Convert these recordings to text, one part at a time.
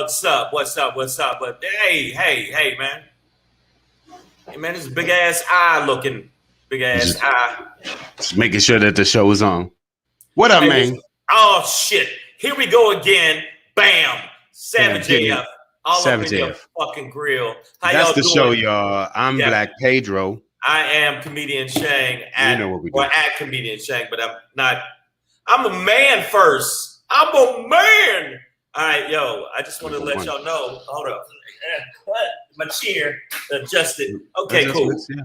What's up? What's up? What's up? But hey, man. Hey, man, this big ass eye looking. Big ass eye. Just making sure that the show is on. What up, man? Oh, shit. Here we go again. Bam. Savage AF. All Savage up in your AF. fucking grill. How That's y'all the doing? show, y'all. I'm Black Pedro. I am comedian Shang at comedian Shang, but I'm not. I'm a man first. I'm a man. All right, yo. I just want to let y'all know. Hold up. My chair adjusted. Okay, cool. Yeah.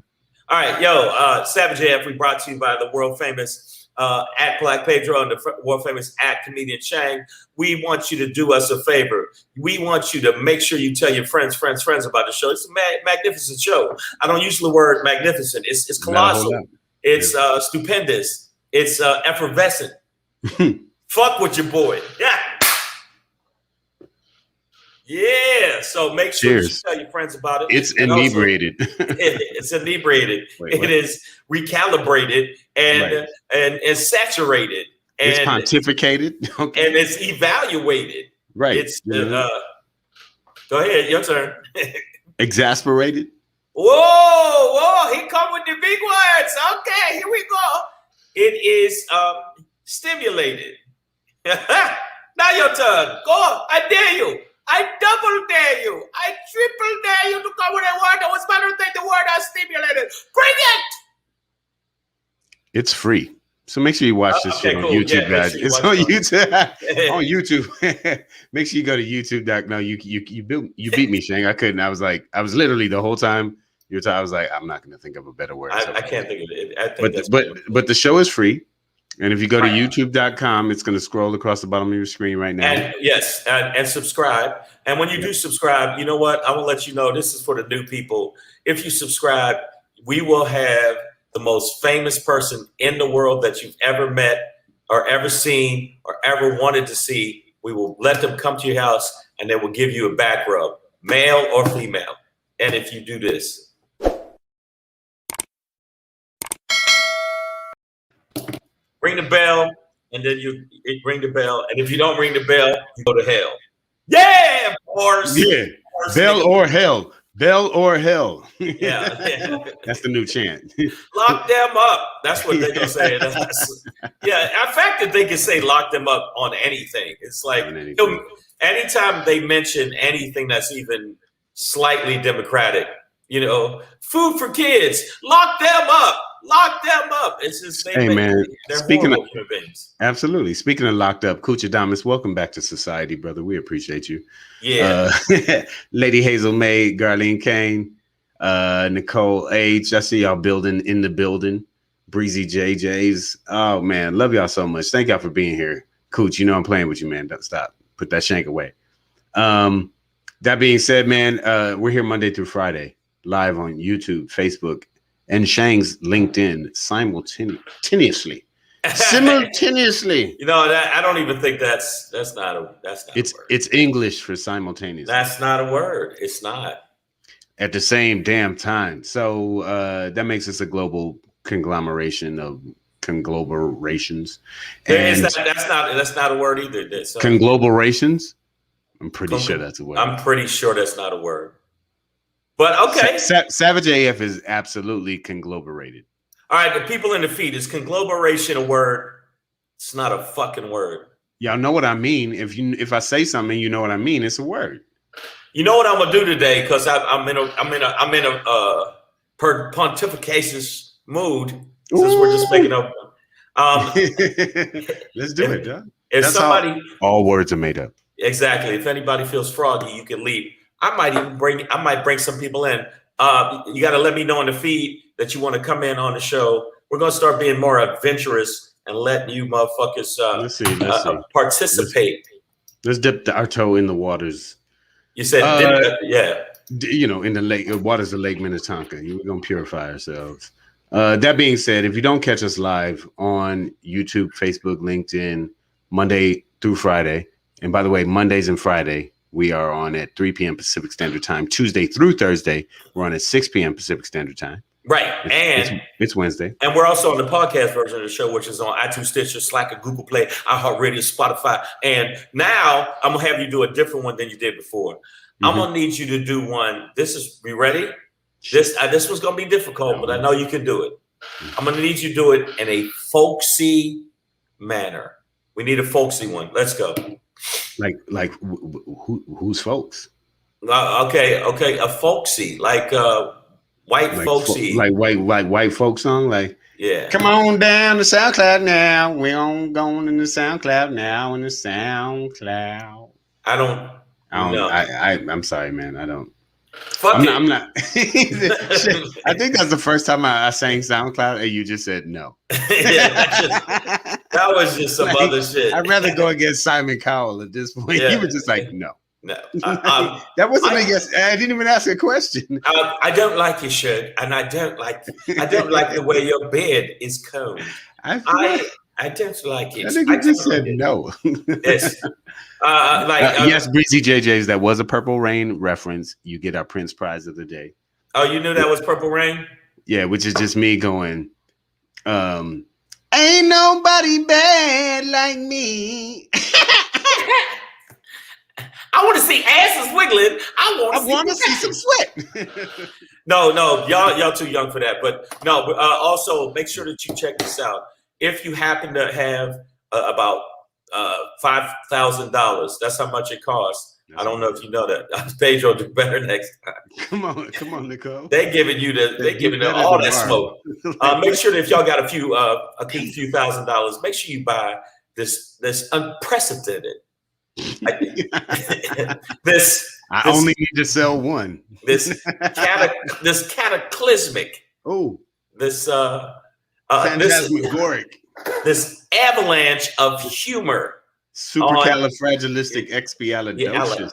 All right, yo. Savage AF. We brought to you by the world famous at Black Pedro and the world famous at comedian Shang. We want you to do us a favor. We want you to make sure you tell your friends about the show. It's a magnificent show. I don't use the word magnificent. It's colossal. It's stupendous. It's effervescent. Fuck with your boy. Yeah. Yeah. So make sure you tell your friends about it. It's inebriated. It's inebriated. It is recalibrated and saturated. And it's pontificated. Okay. And it's evaluated. Right. It's go ahead, your turn. Exasperated. Whoa, he come with the big words. Okay, here we go. It is stimulated. Now your turn. Go. I dare you. I double dare you. I triple dare you to come with a word that was better than the word I stimulated. Bring it. It's free. So make sure you watch this shit on YouTube, guys. It's on YouTube. On YouTube. Make sure you go to YouTube. No, you beat me, Shang. I was literally the whole time your time. I was like, I'm not going to think of a better word. I can't think of it. But the show is free. And if you go to youtube.com, it's going to scroll across the bottom of your screen right now. And yes, and subscribe. And when you do subscribe, you know what? I will let you know this is for the new people. If you subscribe, we will have the most famous person in the world that you've ever met or ever seen or ever wanted to see. We will let them come to your house and they will give you a back rub, male or female. And if you do this. Ring the bell, and then you ring the bell. And if you don't ring the bell, you go to hell. Yeah, of course. Yeah, bell or hell. Bell or hell. Yeah. That's the new chant. Lock them up. That's what they're going to say. Yeah, in fact, they can say lock them up on anything. It's like anytime they mention anything that's even slightly democratic, food for kids, lock them up. Lock them up. It's just man. Speaking of absolutely. Speaking of locked up, Cooch Adamas, welcome back to society, brother. We appreciate you. Yeah. Lady Hazel May, Garlene Kane, Nicole H. I see y'all in the building. Breezy JJ's. Oh man, love y'all so much. Thank y'all for being here. Cooch, I'm playing with you, man. Don't stop. Put that shank away. That being said, man, we're here Monday through Friday, live on YouTube, Facebook, and Shang's LinkedIn simultaneously. That I don't even think that's not a word. It's English for simultaneous. That's not a word. It's not. At the same damn time. So that makes us a global conglomeration of conglomerations. That's not a word either. Conglomerations? I'm pretty sure that's a word. I'm pretty sure that's not a word. But okay. Savage AF is absolutely conglomerated. All right, the people in the feed, is conglomeration a word? It's not a fucking word. Y'all know what I mean. If I say something, you know what I mean. It's a word. You know what I'm gonna do today? Because I'm in a pontificacious mood. Since we're just making up. Let's do it, John. If somebody, all words are made up. Exactly. If anybody feels froggy, you can leave. I might bring some people in. You got to let me know in the feed that you want to come in on the show. We're going to start being more adventurous and letting you motherfuckers let's see. Participate. Let's dip our toe in the waters. You said, yeah. In the lake, waters of Lake Minnetonka. We're going to purify ourselves. That being said, if you don't catch us live on YouTube, Facebook, LinkedIn, Monday through Friday, and by the way, Mondays and Friday, we are on at 3 p.m. Pacific Standard Time. Tuesday through Thursday, we're on at 6 p.m. Pacific Standard Time. Right. It's Wednesday. And we're also on the podcast version of the show, which is on iTunes, Stitcher, Slacker, Google Play, iHeartRadio, Spotify. And now I'm going to have you do a different one than you did before. I'm going to need you to do one. You ready? This was going to be difficult, but I know you can do it. I'm going to need you to do it in a folksy manner. We need a folksy one. Let's go. Who's folks? Okay. A folksy, white folksy, white folk song, yeah. Come on down to SoundCloud now. We're going in the SoundCloud now. In the SoundCloud. I'm sorry, man. I don't. I'm not. I think that's the first time I sang SoundCloud, and you just said no. That was just some other shit. I'd rather go against Simon Cowell at this point. Yeah. He was just like no. No, that wasn't a yes. I didn't even ask a question. I don't like your shirt, and I don't like the way your bed is combed. I don't like it. I think you just said no. Yes. Yes, Breezy JJ's. That was a Purple Rain reference. You get our Prince prize of the day. Oh, you knew that was Purple Rain? Yeah, which is just me going. Ain't nobody bad like me. I want to see asses wiggling. I want to see some sweat. No, y'all too young for that. But no, also make sure that you check this out. If you happen to have about $5,000, that's how much it costs. I don't know if you know that. Pedro do better next time. Come on, Nicole. They giving all that smoke. Make sure that if y'all got a few $1,000, make sure you buy this unprecedented. I only need to sell one. This cataclysmic. Oh, this phantasmagoric. This avalanche of humor. Supercalifragilisticexpialidocious.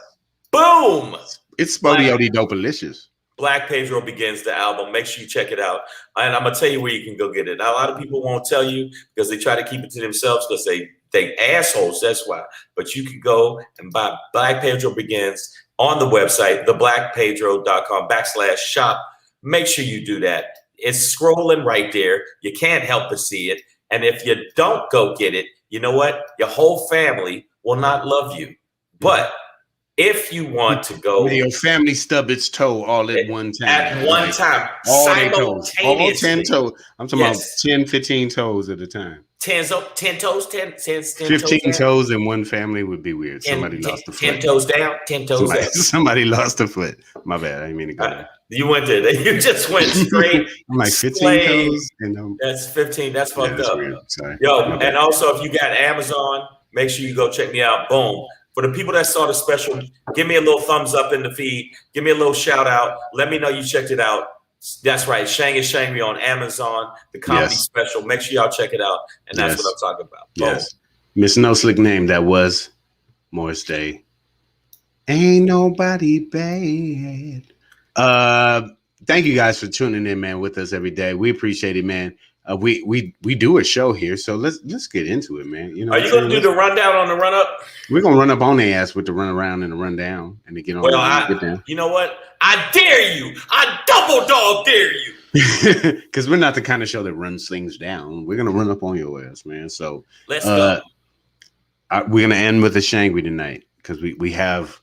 Boom! It's Spodiodidopalicious. Black Pedro Begins, the album. Make sure you check it out. And I'm gonna tell you where you can go get it. Now, a lot of people won't tell you because they try to keep it to themselves because they assholes. That's why. But you can go and buy Black Pedro Begins on the website, theblackpedro.com/shop. Make sure you do that. It's scrolling right there. You can't help but see it. And if you don't go get it, you know what? Your whole family will not love you. But if you want to go, may your family stub its toe all at one time. At one time. All 10 toes. I'm talking about 10, 15 toes at a time. 10 toes, 15 toes in one family would be weird. Somebody lost a foot. 10 toes down, 10 toes down. Somebody lost a foot. My bad. I didn't mean to go there. You went there. You just went straight. I'm like 15 toes. That's 15. That's fucked up. Weird. Sorry. Yo, and also if you got Amazon, make sure you go check me out. Boom. For the people that saw the special, give me a little thumbs up in the feed. Give me a little shout out. Let me know you checked it out. That's right. Shang is Shangry on Amazon, the comedy special. Make sure y'all check it out. And that's what I'm talking about. Yes. Miss No Slick name. That was Morris Day. Ain't nobody bad. Thank you guys for tuning in, man, with us every day. We appreciate it, man. We do a show here, so let's get into it, man. You know, are you gonna do the rundown on the run up? We're gonna run up on their ass with the run around and the rundown, and to get on. Get down. You know what? I dare you. I double dog dare you. Because we're not the kind of show that runs things down. We're gonna run up on your ass, man. So let's go. We're gonna end with a Shangry tonight because we have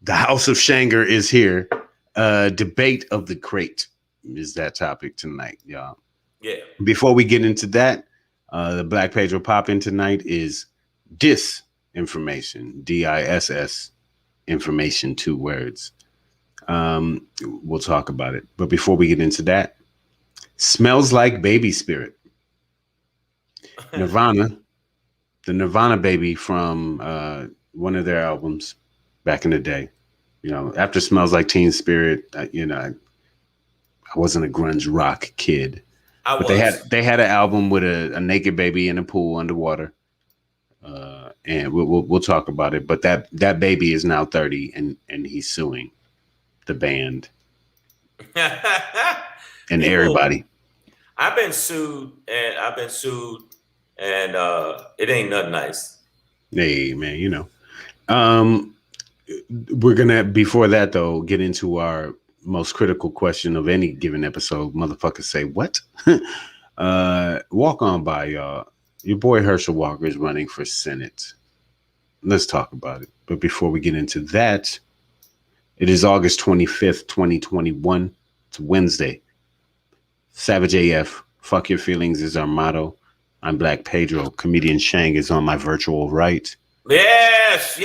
the House of Shanger is here. Debate of the crate is that topic tonight, y'all. Yeah. Before we get into that, the Black Pedro pop in tonight is disinformation, DISS information, 2 words. We'll talk about it. But before we get into that, Smells Like Baby Spirit. Nirvana, the Nirvana baby from one of their albums back in the day. You know, after Smells Like Teen Spirit, I wasn't a grunge rock kid. But they had an album with a naked baby in a pool underwater, and we'll talk about it. But that baby is now 30, and he's suing the band and everybody. I've been sued, and it ain't nothing nice. Hey, man, you know, we're gonna before that though get into our most critical question of any given episode. Motherfuckers say, what? Walk on by, y'all. Your boy Herschel Walker is running for Senate. Let's talk about it. But before we get into that, it is August 25th, 2021. It's Wednesday. Savage AF, fuck your feelings is our motto. I'm Black Pedro. Comedian Shang is on my virtual right. Yes.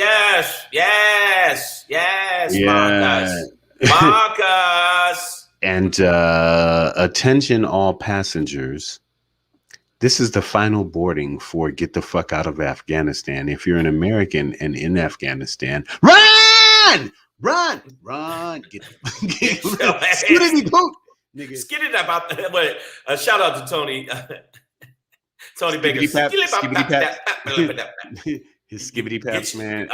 Marcus. And attention all passengers. This is the final boarding for Get the Fuck Out of Afghanistan. If you're an American and in Afghanistan, run! Get skiddity poop. Nigga. Skiddity about that. Shout out to Tony. Tony Baker. Skibbity his skibbity paps, man.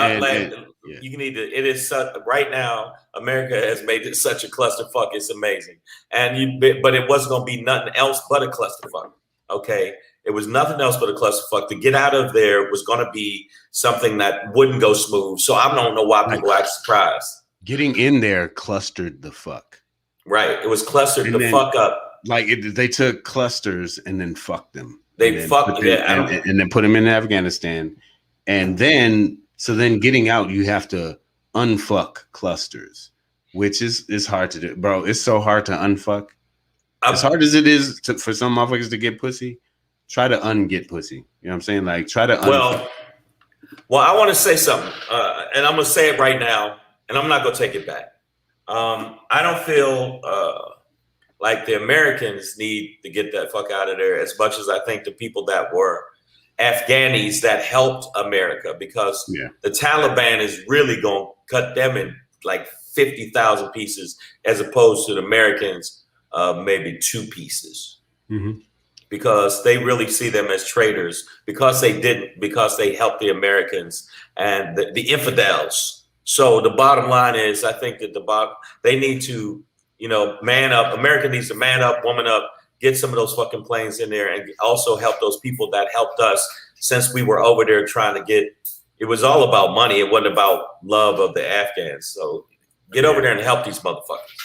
You need to. It is right now. America has made it such a clusterfuck. It's amazing, but it wasn't going to be nothing else but a clusterfuck. Okay, it was nothing else but a clusterfuck. To get out of there was going to be something that wouldn't go smooth. So I don't know why people act surprised. Getting in there clustered the fuck. Right, it was clustered the fuck up. Like they took clusters and then fucked them. They fucked and then put them in Afghanistan. And then, getting out, you have to unfuck clusters, which is hard to do, bro. It's so hard to unfuck. As hard as it is for some motherfuckers to get pussy, try to unget pussy. You know what I'm saying? Like, try to unfuck. Well, I want to say something, and I'm gonna say it right now, and I'm not gonna take it back. I don't feel like the Americans need to get that fuck out of there as much as I think the people that were Afghanis that helped America, because the Taliban is really going to cut them in like 50,000 pieces as opposed to the Americans, maybe 2 pieces, because they really see them as traitors because they helped the Americans and the infidels. So the bottom line is, I think that they need to, man up. America needs to man up, woman up, get some of those fucking planes in there, and also help those people that helped us since we were over there trying to get. It was all about money. It wasn't about love of the Afghans. So get over there and help these motherfuckers.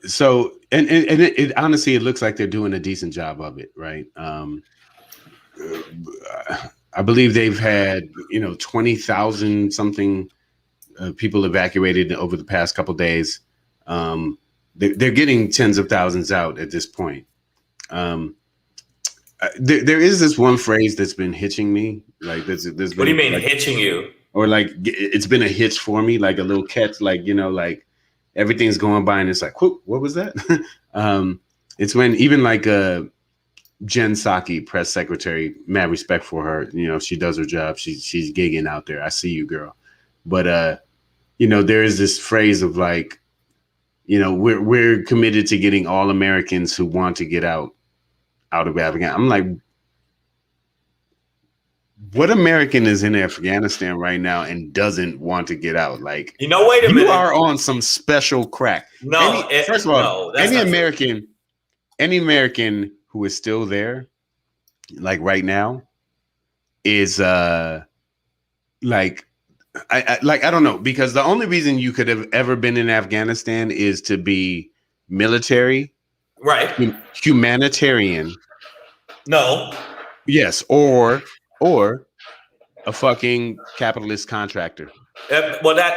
So and it honestly, it looks like they're doing a decent job of it, right? I believe they've had 20,000 something people evacuated over the past couple days. They're getting tens of thousands out at this point. There is this one phrase that's been hitching me. Like there's been, what do you mean hitching you? Or like it's been a hitch for me, like a little catch, like like everything's going by and it's like, whoop, what was that? It's when even like Jen Psaki, press secretary, mad respect for her. She does her job. She's gigging out there. I see you, girl. But there is this phrase of like, we're committed to getting all Americans who want to get out of Afghanistan. I'm like, what American is in Afghanistan right now and doesn't want to get out? Like, wait a minute. You are on some special crack. No, first of all, any American who is still there, like right now, is like. I don't know, because the only reason you could have ever been in Afghanistan is to be military, right? Humanitarian. No. Yes, or a fucking capitalist contractor. That's what I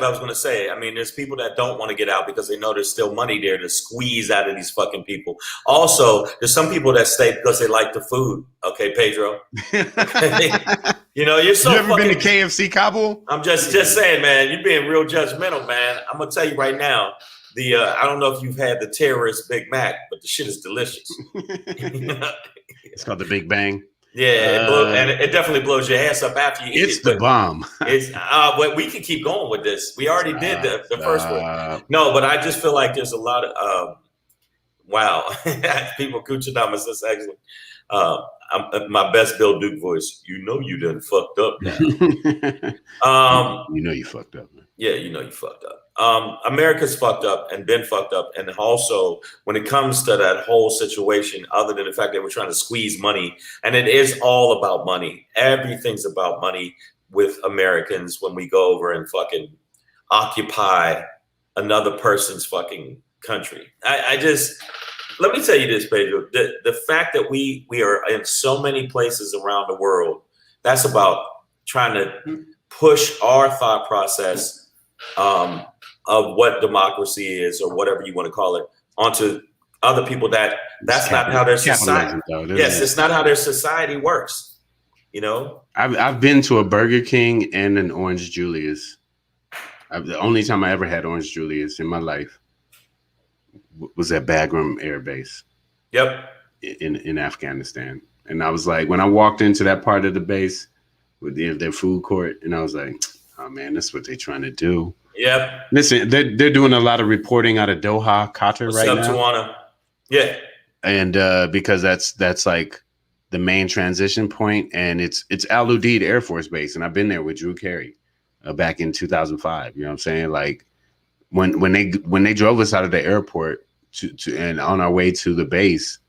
was going to say. I mean, there's people that don't want to get out because they know there's still money there to squeeze out of these fucking people. Also, there's some people that stay because they like the food. Okay, Pedro. You're so. You ever been to KFC Kabul? I'm just saying, man. You're being real judgmental, man. I'm gonna tell you right now. I don't know if you've had the terrorist Big Mac, but the shit is delicious. It's called the Big Bang. Yeah, and it definitely blows your ass up after you eat it. It's the bomb. Well, we can keep going with this. We already did the first one. No, but I just feel like there's a lot of wow. People Kuchinamas, that's excellent. My best Bill Duke voice. You done fucked up now. You fucked up, man. Yeah, you fucked up. America's fucked up and been fucked up. And also when it comes to that whole situation, other than the fact that we're trying to squeeze money, and it is all about money. Everything's about money with Americans when we go over and fucking occupy another person's fucking country. I just, let me tell you this, Pedro. The fact that we are in so many places around the world, that's about trying to push our thought process of what democracy is, or whatever you want to call it, onto other people. That's not how their society. Yes, it's not how their society works. You know, I've been to a Burger King and an Orange Julius. The only time I ever had Orange Julius in my life was at Bagram Air Base. Yep. In Afghanistan. And I was like, when I walked into that part of the base with their food court, and I was like, oh man, that's what they're trying to do. Yep. Listen, they're doing a lot of reporting out of Doha, Qatar right now. Tawana? Yeah. And because that's like the main transition point, and it's Al Udeid Air Force Base, and I've been there with Drew Carey back in 2005. You know what I'm saying? Like when they drove us out of the airport to and on our way to the base,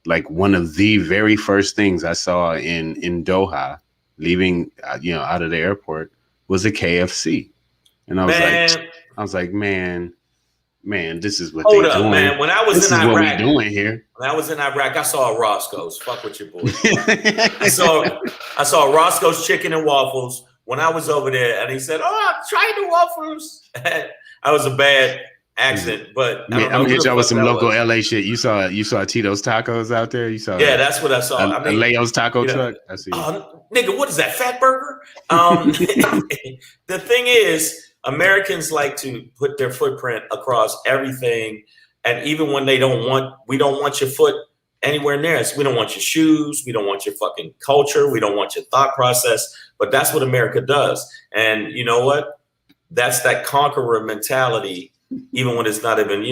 like one of the very first things I saw in Doha, leaving out of the airport, was a KFC, and I was like, man, this is what they're doing. Man. When I was in Iraq, what we doing here. When I was in Iraq, I saw a Roscoe's. Fuck with your boy. I saw Roscoe's chicken and waffles when I was over there, and he said, "Oh, try the waffles." I was a bad accent, but I'm gonna hit y'all with some local LA shit. You saw Tito's Tacos out there. You saw that's what I saw. A Leo's taco truck. I see. Nigga, what is that? Fat burger? The thing is, Americans like to put their footprint across everything, and even when we don't want your foot anywhere near us. We don't want your shoes. We don't want your fucking culture. We don't want your thought process. But that's what America does. And you know what? That's that conqueror mentality, even when it's not even,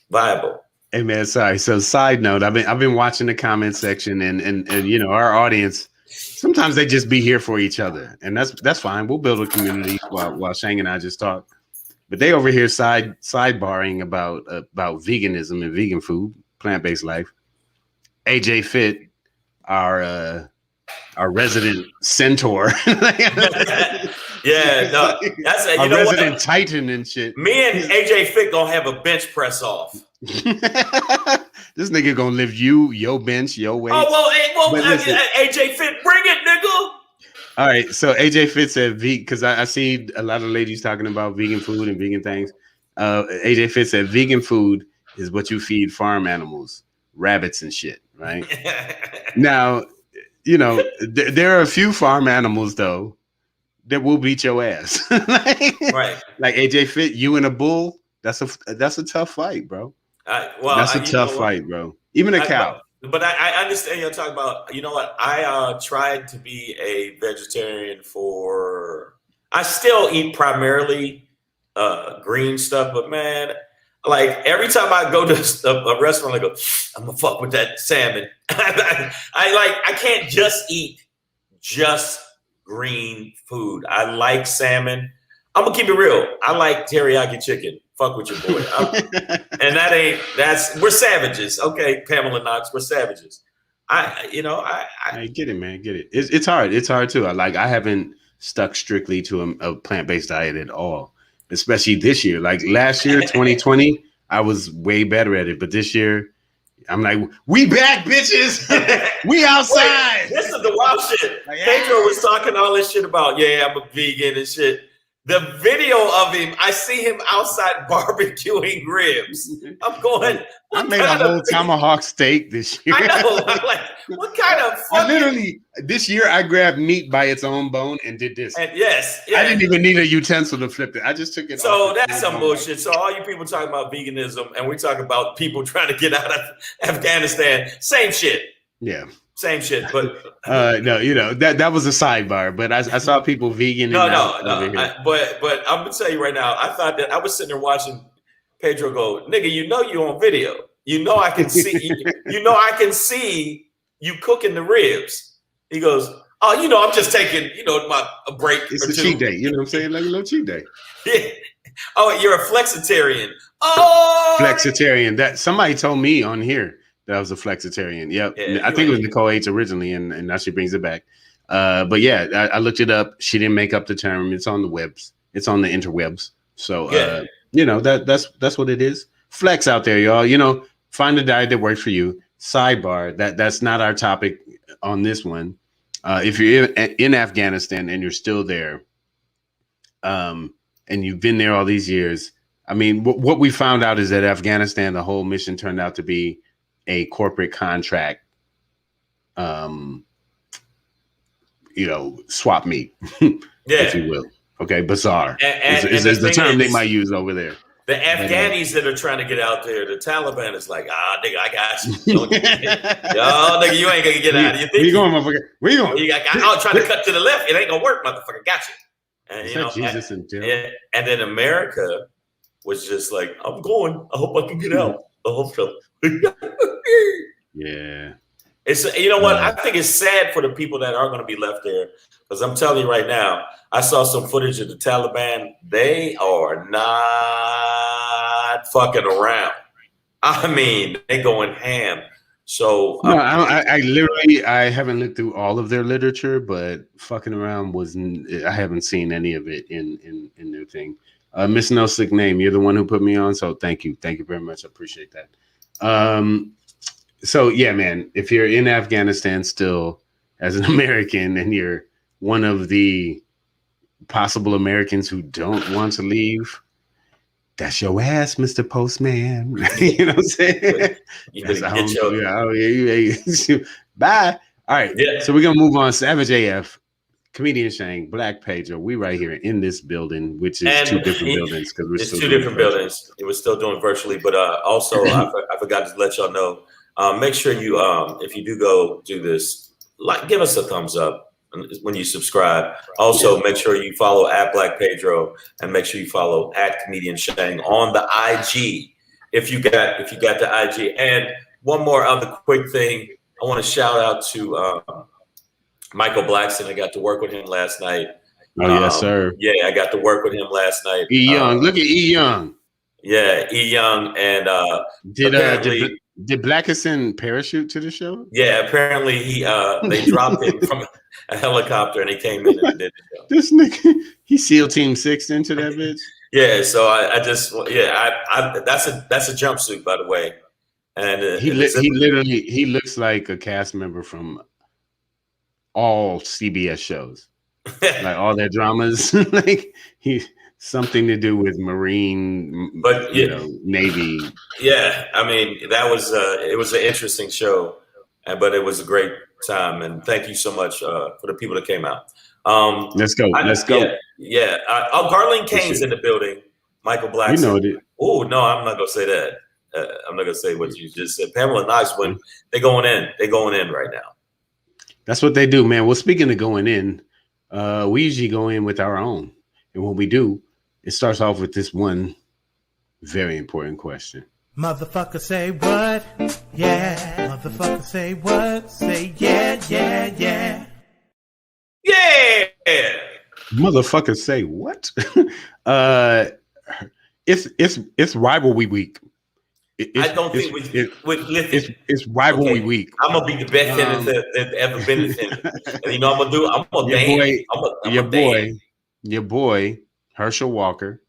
viable. Hey man, sorry. So side note, I've been watching the comment section, and our audience, sometimes they just be here for each other, and that's fine. We'll build a community while Shang and I just talk. But they over here sidebarring about veganism and vegan food, plant-based life. AJ Fit, our resident centaur. Yeah, no, that's a resident titan and shit. Me and AJ Fit gonna have a bench press off. This nigga gonna lift your bench, your weight. Oh well, AJ Fit, bring it, nigga. All right, so AJ Fit said because I see a lot of ladies talking about vegan food and vegan things. AJ Fit said vegan food is what you feed farm animals, rabbits and shit, right? Now, there are a few farm animals though that will beat your ass. Right. Like AJ Fit, you and a bull, that's a tough fight, bro. That's a tough fight, bro. Even a cow. But I understand you're talking about, you know what? I tried to be a vegetarian I still eat primarily green stuff, but man, like every time I go to a restaurant, I go, I'm gonna fuck with that salmon. I can't just eat just green food. I like salmon. I'm gonna keep it real. I like teriyaki chicken. Fuck with your boy. And we're savages. Okay, Pamela Knox, we're savages. I get it, man. Get it. It's hard. It's hard too. I haven't stuck strictly to a plant-based diet at all, especially this year. Like last year, 2020, I was way better at it. But this year, I'm like, we back, bitches. We outside. Wait, this is the wild shit. Pedro was talking all this shit about, I'm a vegan and shit. The video of him, I see him outside barbecuing ribs. I'm going, I made a whole tomahawk steak this year. I know. I'm like, what kind of fucking... Literally, this year I grabbed meat by its own bone and did this. And yes. I didn't even need a utensil to flip it. I just took it So that's some bullshit. So all you people talking about veganism, and we talk about people trying to get out of Afghanistan, same shit. Yeah. Same shit, but no, that was a sidebar. But I saw people vegan. No. But I'm gonna tell you right now. I thought that I was sitting there watching Pedro go, nigga. You on video. I can see. I can see you cooking the ribs. He goes, oh, I'm just taking, a break. It's a cheat day. You know what I'm saying? Like a little cheat day. Yeah. Oh, you're a flexitarian. Oh, flexitarian. That somebody told me on here. That was a flexitarian. Yep. Yeah, I think it was Nicole H originally, and now she brings it back. But yeah, I looked it up. She didn't make up the term. It's on the webs. It's on the interwebs. So that's what it is. Flex out there, y'all. Find a diet that works for you. Sidebar, that's not our topic on this one. If you're in Afghanistan and you're still there, and you've been there all these years, I mean, what we found out is that Afghanistan, the whole mission turned out to be a corporate contract, swap meet, if you will. Okay, bizarre is the term they might use over there. The Afghanis that are trying to get out there, the Taliban is like, nigga, I got you. Nigga, you ain't gonna get out of here. We going, motherfucker. We going. I'm trying to cut to the left. It ain't gonna work, motherfucker. Got you. And Jesus and then America was just like, I'm going. I hope I can get out. I hope so. Yeah. It's what I think it's sad for the people that are going to be left there, because I'm telling you right now, I saw some footage of the Taliban. They are not fucking around. I mean, they going ham. So no, I haven't looked through all of their literature, but fucking around I haven't seen any of it in their thing. Miss No Sick Name, you're the one who put me on, so thank you very much. I appreciate that. So yeah, man, if you're in Afghanistan still as an American and you're one of the possible Americans who don't want to leave, that's your ass, Mr. Postman. You know what I'm saying? Bye. All right. Yeah. So we're gonna move on. Savage AF, Comedian Shang, Black Pedro. We right here in this building, which is two different buildings because we're still two different buildings. It was still doing virtually, but also I forgot to let y'all know. Make sure you, if you do go do this, give us a thumbs up when you subscribe. Also, make sure you follow @Black Pedro and make sure you follow @Comedian Shang on the IG. If you got the IG. And one more other quick thing, I want to shout out to Michael Blackson. I got to work with him last night. Oh yes, sir. Yeah, I got to work with him last night. E Young, look at E Young. Yeah, E Young, and did Blackison parachute to the show? Yeah, apparently they dropped him from a helicopter and he came in and did the show. This nigga, he SEAL Team 6 into that bitch. Yeah, so I that's a jumpsuit, by the way. And he looks like a cast member from all CBS shows, like all their dramas. Like something to do with Marine, but Navy. Yeah, I mean it was an interesting show, but it was a great time, and thank you so much for the people that came out. Let's go. Yeah. Garlene Kane's in the building. Michael Blackson. You know it. Oh no, I'm not gonna say that. I'm not gonna say what you just said. Pamela Knox, when they're going in right now. That's what they do, man. Well, speaking of going in, we usually go in with our own, and when we do, it starts off with this one very important question. Motherfucker say what? Yeah. Motherfucker say what? Say yeah, yeah, yeah. Yeah. Motherfucker say what? It's rivalry week. I don't think it's rivalry week. I'm gonna be the best senator that's ever been a senator. And you know what I'm gonna do? Your boy, Herschel Walker,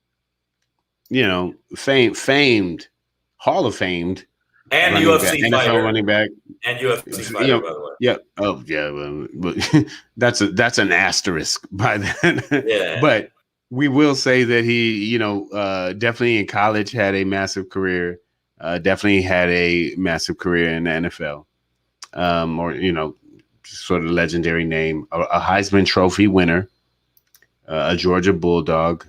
famed, Hall of Famed, and UFC NFL fighter, running back, and UFC fighter, by the way. Yeah. Oh, yeah. But that's an asterisk by that. Yeah. But we will say that he, definitely in college had a massive career. Definitely had a massive career in the NFL. Sort of legendary name, a Heisman Trophy winner, a Georgia Bulldog,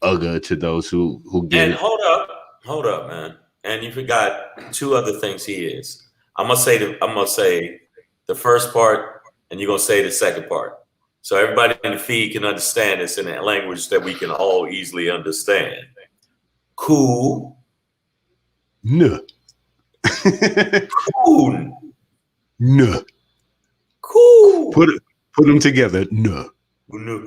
UGA to those who get it. Hold up, man. And you forgot two other things he is. I'm gonna say the first part, and you're gonna say the second part. So everybody in the feed can understand this in a language that we can all easily understand. Cool. No. Cool. No. Cool. Put them together. No. No.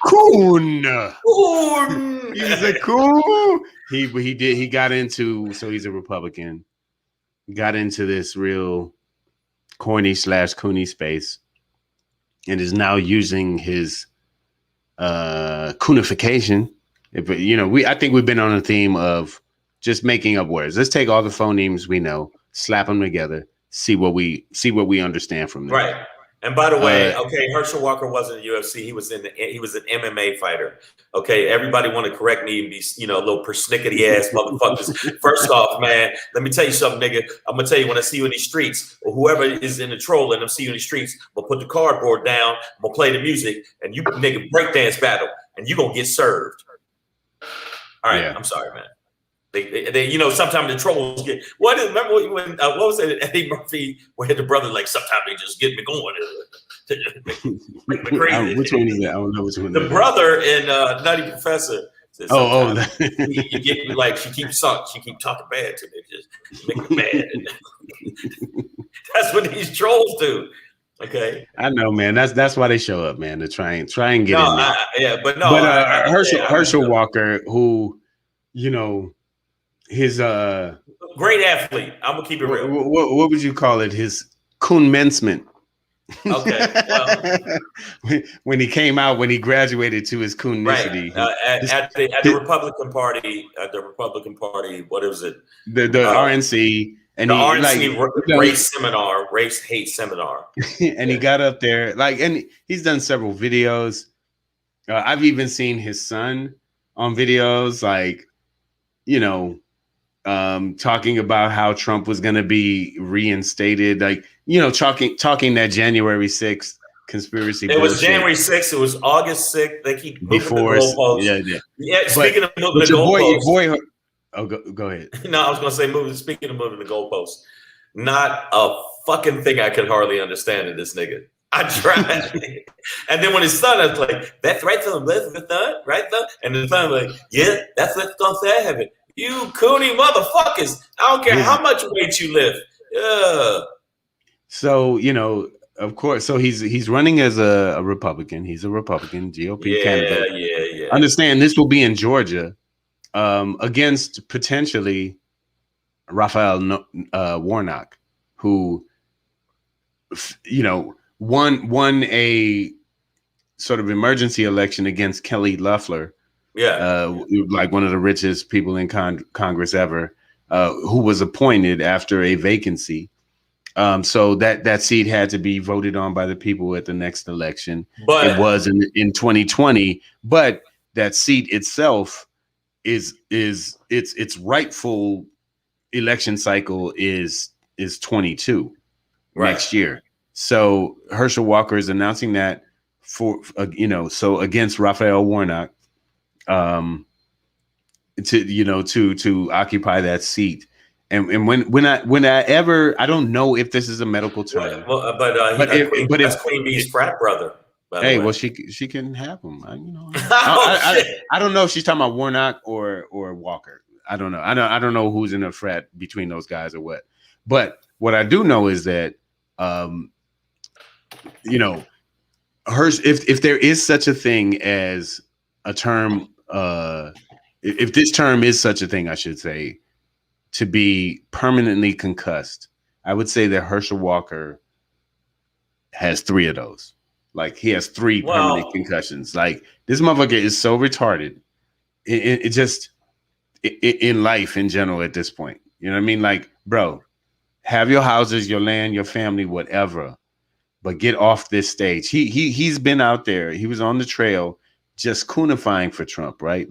Coon. Cool. He's a cool. He got into, so he's a Republican. Got into this real corny / coony space and is now using his coonification I think we've been on a theme of just making up words. Let's take all the phonemes we know, slap them together, see what we understand from them. Right. And by the way, okay, Herschel Walker wasn't in the UFC. He was an MMA fighter. Okay, everybody want to correct me and be, a little persnickety ass motherfuckers. First off, man, let me tell you something, nigga. I'm gonna tell you, when I see you in these streets, or whoever is in the troll and I see you in the streets, I'm gonna put the cardboard down, I'm gonna play the music, and you nigga breakdance battle, and you gonna get served. All right, yeah. I'm sorry, man. They sometimes the trolls get. Remember when what was it? Eddie Murphy, where the brother sometimes they just get me going. Make me crazy. Which one is that? I don't know which one. The brother in Nutty Professor. You get me she keeps talking bad to me, just make me mad. That's what these trolls do. Okay, I know, man. That's why they show up, man, to try and get in there. But Herschel Walker, who, his great athlete. I'm gonna keep it real. What would you call it? His commencement. Okay. Well, when he came out, when he graduated to his coonicity, at the Republican Party, what is it? The RNC. And the RNC race hate seminar. And he got up there, and he's done several videos. I've even seen his son on videos, talking about how Trump was going to be reinstated, talking that January 6th conspiracy. It was January 6th. It was August 6th. They keep moving the goalposts. Yeah. Speaking of moving the goalposts. Go ahead. No, I was going to say speaking of moving the goalposts, not a fucking thing I could hardly understand in this nigga. I tried. And then when his son was like, that's right, son, right, son? And the son was like, yeah, that's what's going to happen. You coony motherfuckers. I don't care how much weight you lift. Yeah. So, of course, so he's running as a Republican. He's a Republican GOP candidate. Yeah. Understand, this will be in Georgia against potentially Raphael Warnock, who, won a sort of emergency election against Kelly Loeffler. Yeah, one of the richest people in Congress ever, who was appointed after a vacancy. So that seat had to be voted on by the people at the next election. But it was in 2020. But that seat itself is its rightful election cycle is 22 next year. So Herschel Walker is announcing that so against Raphael Warnock, to occupy that seat. And when I ever, I don't know if this is a medical term, but Queen Bee's frat brother. Hey, well, she can have him. I don't know if she's talking about Warnock or Walker. I don't know. I don't know who's in a frat between those guys or what. But what I do know is that, if there is such a thing as a term, if this term is such a thing, I should say, to be permanently concussed, I would say that Herschel Walker has 3 of those. He has 3 permanent concussions. This motherfucker is so retarded. It just in life in general at this point. You know what I mean? Bro, have your houses, your land, your family, whatever, but get off this stage. He's been out there. He was on the trail just coonifying for Trump, right?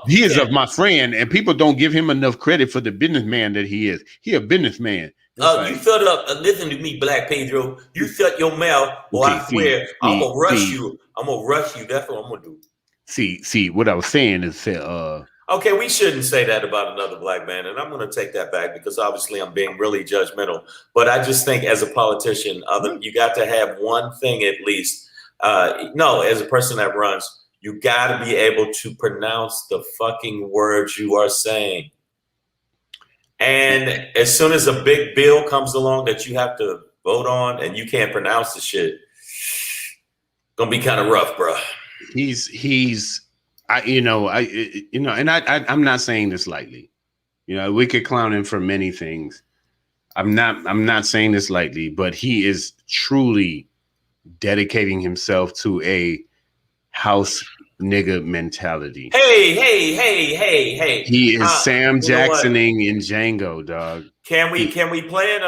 He is of my friend, and people don't give him enough credit for the businessman that he is. He a businessman. You shut up and listen to me, Black Pedro. You shut your mouth, or I swear I'm gonna rush you. I'm gonna rush you. That's what I'm gonna do. See, what I was saying is, okay, we shouldn't say that about another black man, and I'm gonna take that back because obviously I'm being really judgmental. But I just think as a politician, you got to have one thing at least. As a person that runs, you got to be able to pronounce the fucking words you are saying. And as soon as a big bill comes along that you have to vote on and you can't pronounce the shit, gonna be kind of rough, bro. I'm not saying this lightly. We could clown him for many things. I'm not saying this lightly, but he is truly dedicating himself to a House nigga mentality. Hey. He is Sam Jacksoning in Django, dog. Can we play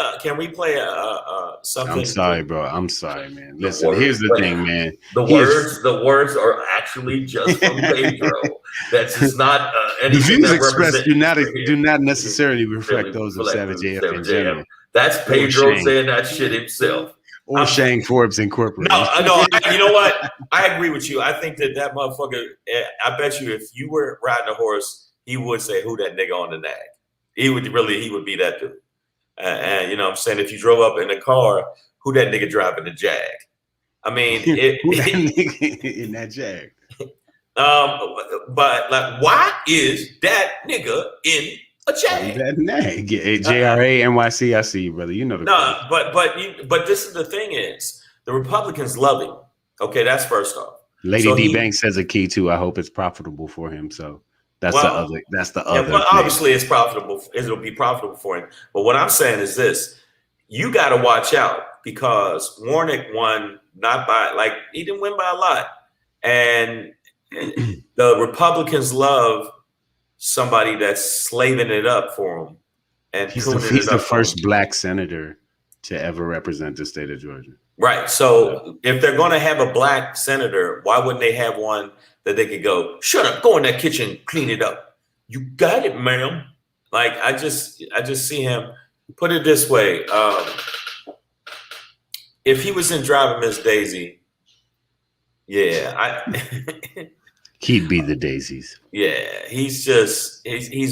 something? I'm sorry, bro. I'm sorry, man. Listen, here's the thing, man. The words are actually just from Pedro. That's just not anything. The views that expressed do not necessarily reflect those of Savage AF in general. That's Pedro saying that shit himself. Or Shang Forbes Incorporated. No, you know what? I agree with you. I think that motherfucker, I bet you if you were riding a horse, he would say, who that nigga on the nag? He would be that dude. And you know what I'm saying? If you drove up in a car, who that nigga driving the Jag? I mean, who that nigga in that Jag? But like, why is that nigga in a Jag? That nag. JRA NYC, I see you, brother. You know the but this is the thing is the Republicans love him. Okay, that's first off. Lady D Banks says a key too. I hope it's profitable for him. So that's the other. Yeah, but obviously it's profitable. It'll be profitable for him. But what I'm saying is this: you got to watch out because Warnock won not by he didn't win by a lot, and the Republicans love somebody that's slaving it up for them. And he's the first black senator to ever represent the state of Georgia. Right. So if they're going to have a black senator, why wouldn't they have one that they could go, shut up, go in that kitchen, clean it up. You got it, ma'am. Like, I just see him. Put it this way. If he was in Driving Miss Daisy, he'd be the daisies. Yeah, he's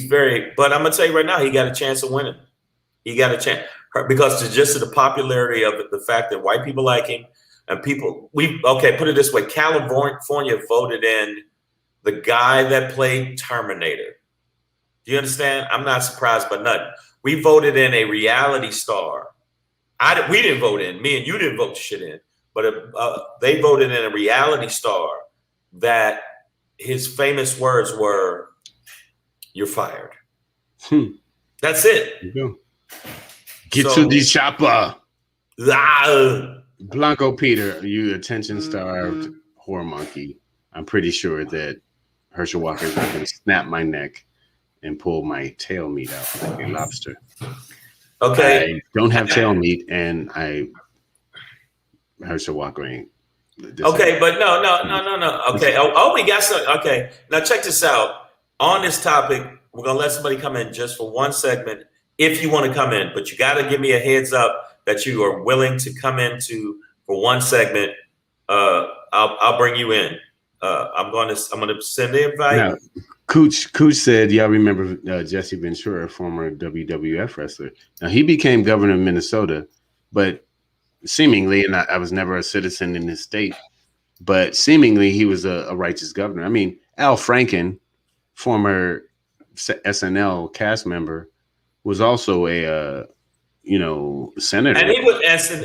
very, but I'm going to tell you right now, he got a chance of winning. He got a chance because just the popularity of it, the fact that white people like him and put it this way. California voted in the guy that played Terminator. Do you understand? I'm not surprised by nothing. We voted in a reality star. We didn't vote in, me and you didn't vote shit in, but they voted in a reality star that his famous words were, "You're fired." That's it. There you go. Get to the chopper. Blanco Peter, you attention-starved whore monkey. I'm pretty sure that Herschel Walker is not going to snap my neck and pull my tail meat out like a lobster. Okay. I don't have tail meat, and Herschel Walker ain't. Okay, but no. Okay. We got some. Okay. Now check this out. On this topic, we're going to let somebody come in just for one segment if you want to come in, but you got to give me a heads up that you are willing to come into for one segment. I'll bring you in. I'm going to send the invite. Now, Cooch said, y'all remember Jesse Ventura, former WWF wrestler. Now he became governor of Minnesota, but seemingly, and I was never a citizen in his state, but seemingly he was a righteous governor. I mean, Al Franken, former SNL cast member, was also a senator. And he was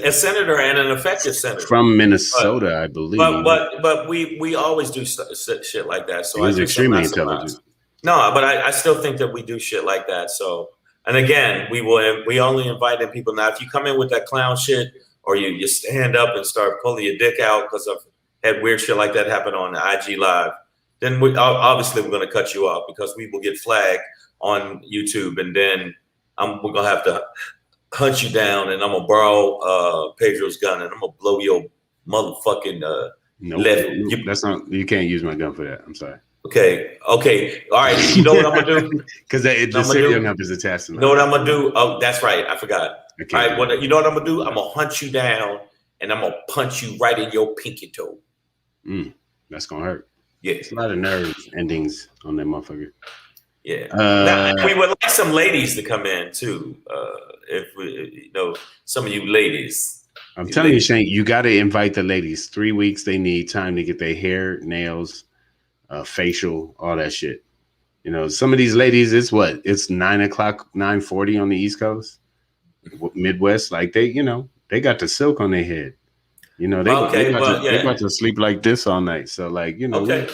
a senator and an effective senator from Minnesota, I believe. But we always do shit like that. So he was extremely intelligent. No, but I still think that we do shit like that. So, and again, we only invite in people. Now, if you come in with that clown shit, or you stand up and start pulling your dick out because I've had weird shit like that happen on the IG Live, then obviously we're going to cut you off because we will get flagged on YouTube, and then we're going to have to hunt you down, and I'm going to borrow Pedro's gun, and I'm going to blow your motherfucking left. Nope. That's not. You can't use my gun for that. I'm sorry. Okay. All right. You know what I'm going to do? Because the serial number is attached to me. You know what I'm going to do? Oh, that's right. I forgot. Okay. All right. You know what I'm going to do? I'm going to hunt you down, and I'm going to punch you right in your pinky toe. That's going to hurt. Yeah. It's a lot of nerve endings on that motherfucker. Yeah. Now, we would like some ladies to come in too. If we, some of you ladies. I'm telling you, Shane, you got to invite the ladies. 3 weeks, they need time to get their hair, nails, facial, all that shit. Some of these ladies, it's 9 o'clock, 9:40 on the East Coast, Midwest. Like they got the silk on their head. They about to sleep like this all night. So Okay.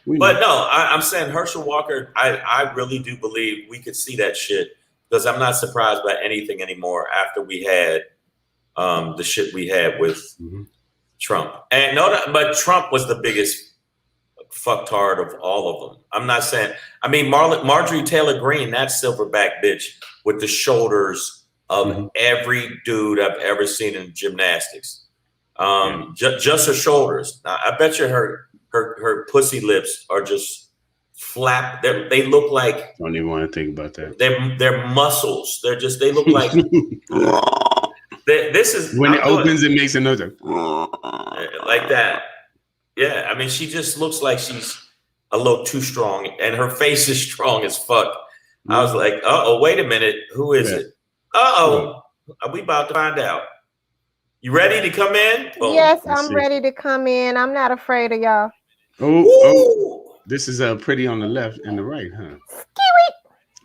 But no, I'm saying Herschel Walker, I really do believe we could see that shit because I'm not surprised by anything anymore after we had the shit we had with Trump. And but Trump was the biggest fucktard of all of them. I'm not saying. I mean, Marjorie Taylor Greene, that silverback bitch with the shoulders of every dude I've ever seen in gymnastics. Just her shoulders. Now, I bet you her pussy lips are just flap. They look like. Don't even want to think about that. They're muscles. They look like. This is when it opens, it makes a noise like that. Yeah, I mean, she just looks like she's a little too strong, and her face is strong as fuck. I was like, wait a minute, who is it? Are we about to find out? You ready to come in? Boom. Yes, I'm ready to come in. I'm not afraid of y'all. This is pretty on the left and the right, huh?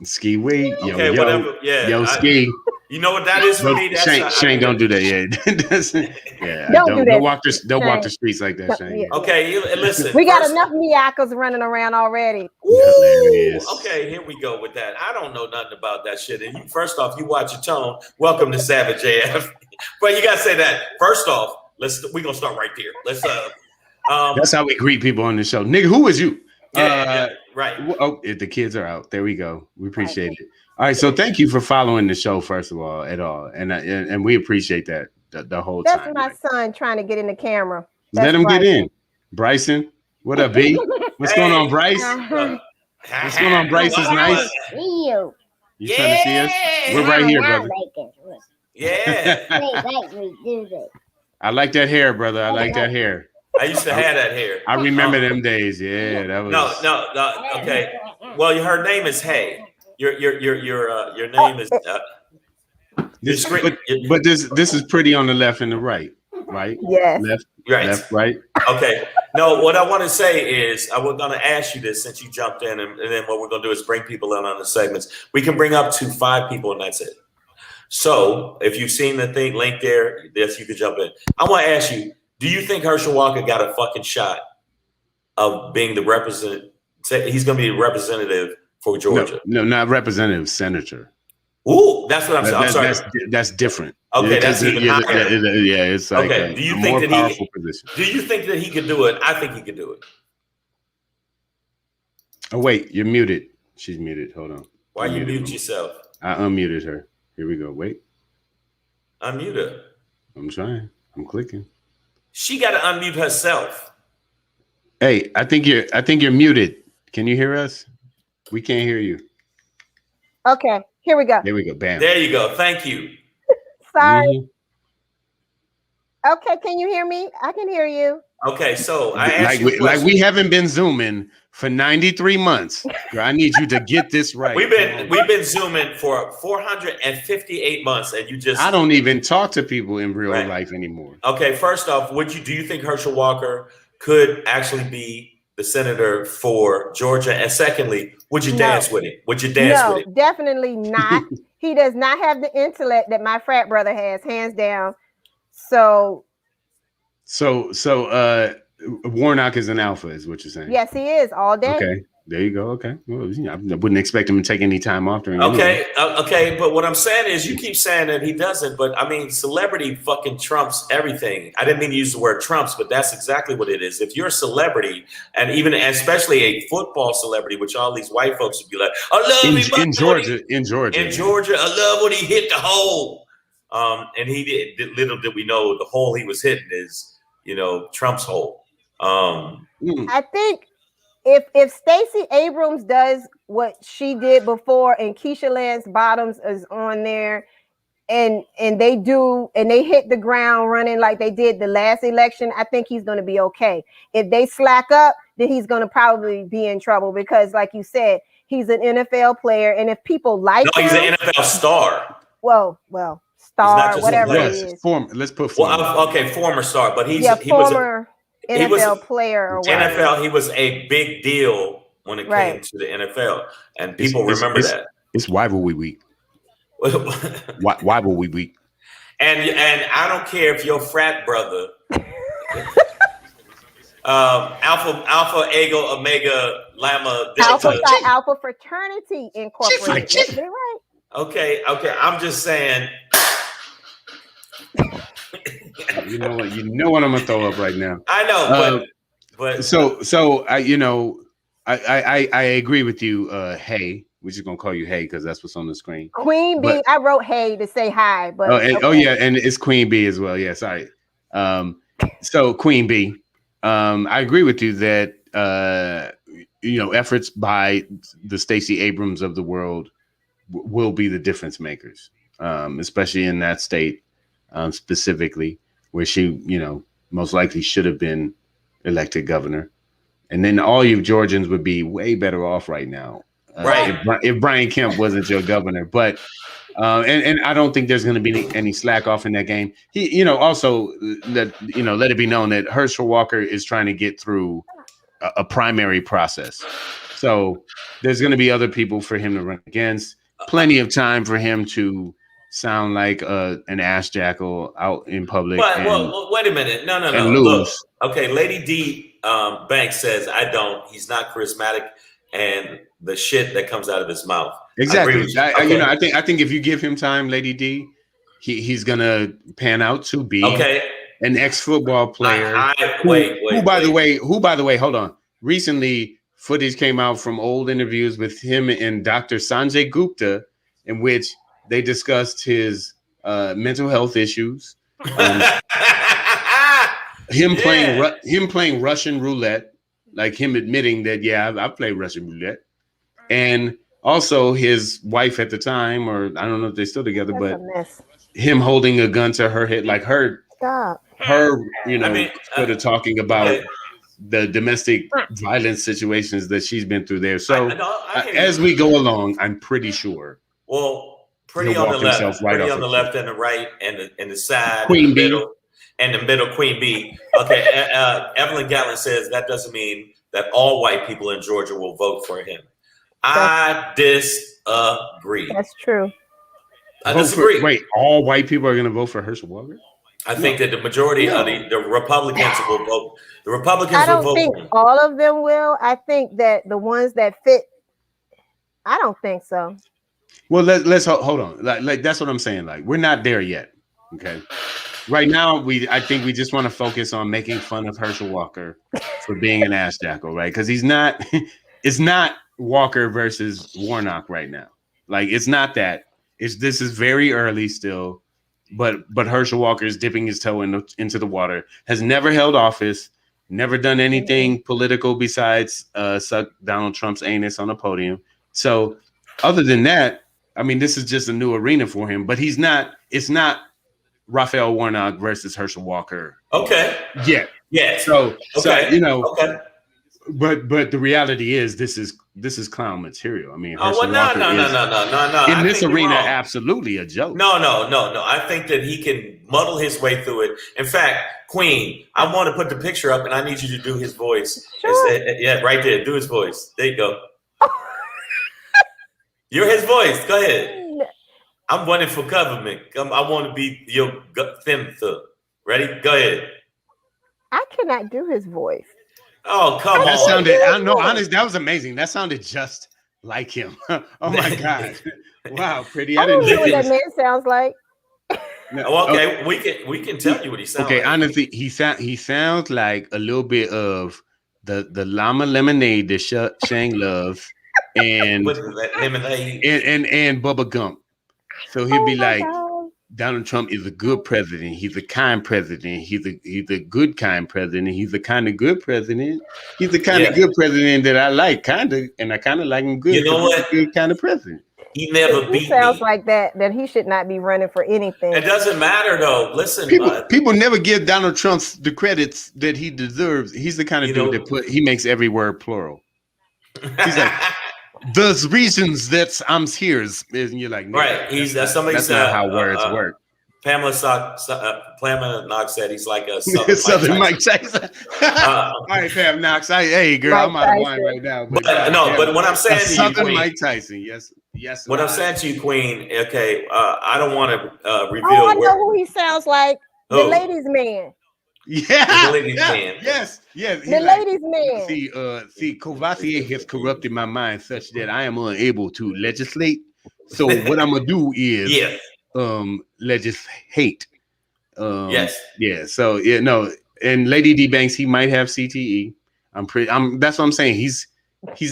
Ski week. Okay, whatever. Yeah. Yo, ski. You know what that is for me? That's Shane, don't do that. Yeah. Don't do that. Don't walk the streets like that, Shane. Yeah. Okay, listen. We got enough miyakos running around already. Okay, here we go with that. I don't know nothing about that shit. And first off, you watch your tone. Welcome to Savage AF. But you gotta say that. First off, we're gonna start right there. That's how we greet people on the show. Nigga, who is you? Right. If the kids are out, there we go. We appreciate it. All right, so thank you for following the show, first of all, and we appreciate that the whole time. That's my son trying to get in the camera. Let him get in. Bryson, what up, B? What's going on, Bryce? What's going on, Bryce? Is nice. You trying to see us? We're right here, brother. Yeah. I like that hair, brother. I like that hair. I used to have that hair. I remember them days. Yeah, that was no. Okay. Well, her name is Hay. Your name is. But this is pretty on the left and the right, right? Yes. Left, right. Okay. No, what I want to say is I was going to ask you this since you jumped in, and then what we're going to do is bring people in on the segments. We can bring up to 5 people, and that's it. So if you've seen the link there, yes, you can jump in. I want to ask you. Do you think Herschel Walker got a fucking shot of being the representative? He's going to be a representative for Georgia. No, not representative, senator. Ooh, that's what I'm saying. I'm sorry. That's different. Okay, that's even higher. Yeah, it's like okay. Do you think more powerful position. Do you think that he could do it? I think he could do it. Oh wait, you're muted. She's muted. Hold on. Why you mute yourself? I unmuted her. Here we go. Wait. Unmute her. I'm trying. I'm clicking. She got to unmute herself. Hey, I think you're muted. Can you hear us? We can't hear you. Okay, here we go. There we go. Bam. There you go. Thank you. Sorry. Okay, can you hear me? I can hear you. Okay, so I asked like we haven't been Zooming for 93 months. I need you to get this right. We've been Zooming for 458 months, and you just I don't even talk to people in real life anymore. Okay, first off, do you think Herschel Walker could actually be the senator for Georgia? And secondly, would you dance with him? Would you dance with him? No, definitely not. He does not have the intellect that my frat brother has, hands down. So Warnock is an alpha, is what you're saying. Yes, he is all day. Okay, there you go. Okay, well, I wouldn't expect him to take any time off during. Okay, okay, but what I'm saying is, you keep saying that he doesn't, but I mean, celebrity fucking trumps everything. I didn't mean to use the word trumps, but that's exactly what it is. If you're a celebrity, and especially a football celebrity, which all these white folks would be like, I love him in Georgia. In Georgia, I love when he hit the hole. And he did. Little did we know the hole he was hitting is, Trump's hole. I think if Stacey Abrams does what she did before, and Keisha Lance Bottoms is on there, and they hit the ground running like they did the last election, I think he's going to be okay. If they slack up, then he's going to probably be in trouble because, like you said, he's an NFL player, and if people like him, he's an NFL star. Well. Star, whatever it is. Let's put former. Well, okay, former star, but he former NFL player or whatever. NFL, he was a big deal when it came to the NFL, and people remember that. It's rivalry week. Rivalry week. And I don't care if your frat brother, Alpha, Ego, Omega, Lambda, Delta, Alpha Fraternity Incorporated. That's right. Okay. I'm just saying. You know what I'm gonna throw up right now. I know, But so I I agree with you. Hey, we're just gonna call you Hey because that's what's on the screen. Queen Bee. I wrote Hey to say hi, but oh yeah, and it's Queen Bee as well. Yeah, sorry. So Queen Bee, I agree with you that efforts by the Stacey Abrams of the world will be the difference makers, especially in that state specifically where she most likely should have been elected governor. And then all you Georgians would be way better off right now, right? If Brian Kemp wasn't your governor. But and I don't think there's going to be any slack off in that game. He, also let it be known that Herschel Walker is trying to get through a primary process. So there's going to be other people for him to run against. Plenty of time for him to sound like an ass jackal out in public. But well, wait a minute. No. Look, okay, Lady D Banks says I don't. He's not charismatic, and the shit that comes out of his mouth. Exactly. I think if you give him time, Lady D, he's gonna pan out to be an ex-football player. Who by the way, hold on. Recently, footage came out from old interviews with him and Dr. Sanjay Gupta, in which they discussed his mental health issues, him playing Russian roulette, like him admitting that I've played Russian roulette, and also his wife at the time, or I don't know if they're still together, but him holding a gun to her head, like her sort of talking about the domestic violence situations that she's been through there. So as we go along, I'm pretty sure. Well, pretty on the left, pretty on the left and the right, and the side, Queen Bee. And the middle, Queen Bee. Okay, Evelyn Gallant says that doesn't mean that all white people in Georgia will vote for him. I disagree. That's true. I disagree. Wait, all white people are going to vote for Herschel Walker? I think that the majority of the Republicans will vote. The Republicans I will vote. don't think all of them will. I think that the ones that fit. I don't think so. Well, let's hold on. Like that's what I'm saying. Like we're not there yet. Okay. Right now, I think we just want to focus on making fun of Herschel Walker for being an ass jackal, right? Because he's not. It's not Walker versus Warnock right now. Like it's not that. This is very early still. But Herschel Walker is dipping his toe into the water. Has never held office. Never done anything political besides suck Donald Trump's anus on a podium. So other than that, I mean, this is just a new arena for him. But he's not. It's not Raphael Warnock versus Herschel Walker. Okay. Yeah. Yeah. So Okay. Okay. But the reality is this is clown material. I mean, no. In this arena, absolutely a joke. No. I think that he can muddle his way through it. In fact, Queen, I want to put the picture up, and I need you to do his voice. Sure. Right there. Do his voice. There you go. You're his voice. Go ahead. I'm running for government. I want to be your senator. Ready? Go ahead. I cannot do his voice. Oh, come on. That sounded, I know, honest, that was amazing. That sounded just like him. Oh my God. Wow, pretty. I don't know what that man sounds like. Okay, we can tell you what he sounds like. Okay, honestly, he sounds like a little bit of the llama lemonade that Shang loves and Bubba Gump. So he'd be like, God. Donald Trump is a good president. He's a kind president. He's a good kind president. He's the kind of good president. He's the kind of good president that I like, and I kind of like him good. You know what? Good kind of president. He never beat me. He sounds like that he should not be running for anything. It doesn't matter though. Listen, people never give Donald Trump the credits that he deserves. He's the kind of dude that he makes every word plural. He's like, the reasons that I'm here is, and you're like, no, right. That's not how words work. Pamela Knox said he's like a Southern Mike Tyson. All right, Pam Knox. Hey, girl, I'm out of line right now. But what I'm saying to you, Southern Queen, Mike Tyson. Yes. What I'm saying to you, Queen. Okay, I don't want to reveal. Oh, I know who he sounds like. The ladies' man. Yeah. The ladies' man. Yes. The ladies' man. See, Courvoisier has corrupted my mind such that I am unable to legislate. So what I'm gonna do is legislate. Yes. Yeah. So no. And Lady D Banks, he might have CTE. That's what I'm saying. He's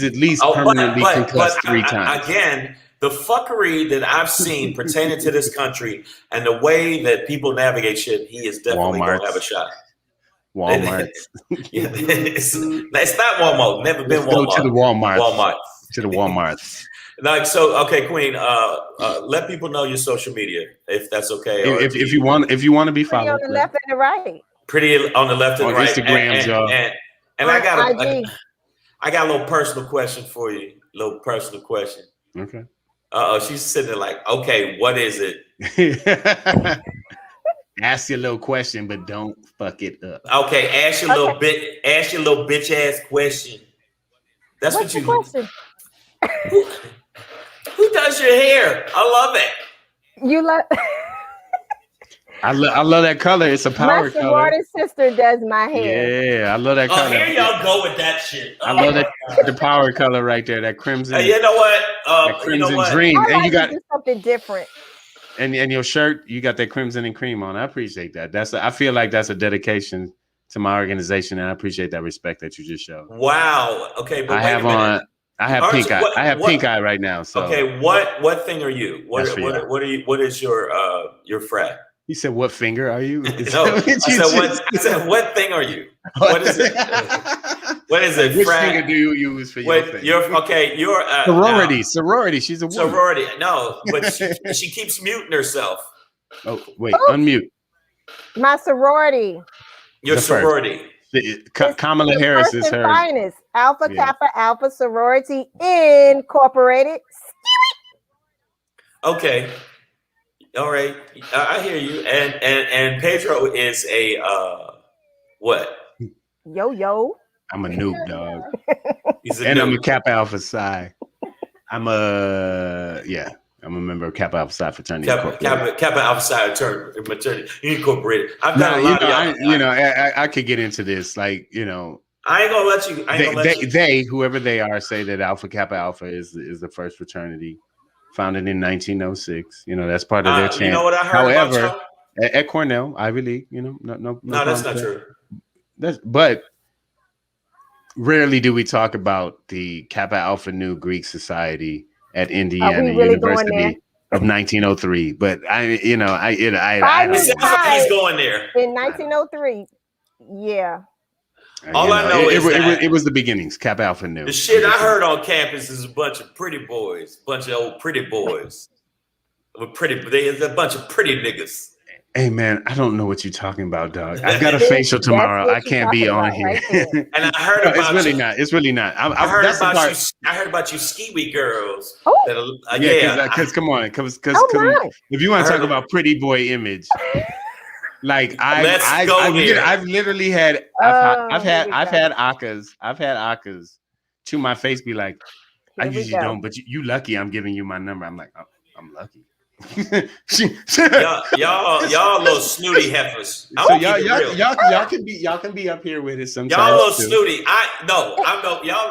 at least permanently concussed 3 times. Again, the fuckery that I've seen pertaining to this country and the way that people navigate shit, he is definitely going to have a shot. Walmart. It's not Walmart. Never been Walmart. Go to the Walmart. To the Walmart. Like, so, okay, Queen. Let people know your social media, if that's okay. If you want to be followed. Pretty on the left and the right. Pretty on the left and right. Instagram, y'all. And I got a little personal question for you. Okay. She's sitting there like, okay, what is it? Ask your little question, but don't fuck it up. Okay, ask your little bitch ass question. That's What's what you. Question? Who does your hair? I love it. You love. I love that color. It's a power color. My sorority sister does my hair. Yeah, I love that color. Here y'all go with that shit. I love that the power color right there. That crimson. You know what? That crimson dream. I like and you got to do something different. And your shirt, you got that crimson and cream on. I appreciate that. I feel like that's a dedication to my organization, and I appreciate that respect that you just showed. Wow. Okay, but I have pink eye. I have pink eye right now. So okay, what thing are you? What are you? What is your frat? He said, "What finger are you?" No, I said, what thing are you? What is it? What is it? Which finger do you use for your thing? You're sorority. Sorority. She's a woman. Sorority. No, but she keeps muting herself. Oh, wait, unmute. My sorority. Your sorority. Kamala Harris is her. Finest. Alpha Kappa Alpha Sorority Incorporated. Okay. All right, I hear you. And Pedro is a what? Yo. I'm a noob, dog. I'm a Kappa Alpha Psi. I'm a member of Kappa Alpha Psi fraternity. Kappa Alpha Psi fraternity Incorporated. I've got a lot of I could get into this, like, you know. I ain't gonna let you. They whoever they are say that Alpha Kappa Alpha is the first fraternity. Founded in 1906, you know, that's part of their chant. You know what I heard? However, at Cornell, Ivy League, you know, no, that's not true. But rarely do we talk about the Kappa Alpha Nu Greek Society at Indiana University of 1903. But he's going there in 1903. Yeah. All I know is it was the beginnings. Kappa Alpha Nu. The shit I heard on campus is a bunch of pretty boys, bunch of old pretty boys. There's a bunch of pretty niggas. Hey man, I don't know what you're talking about, dog. I've got a facial tomorrow. I can't be on here. Right and I heard about it's really not. It's really not. I heard about you ski girls. Oh. Because come on, because if you want to talk about pretty boy image. Like I've literally had I've had Akkas to my face be like, I usually don't, but you lucky I'm giving you my number. I'm like, I'm lucky. y'all little snooty heifers. So y'all can be up here with it sometimes. Y'all little snooty. Y'all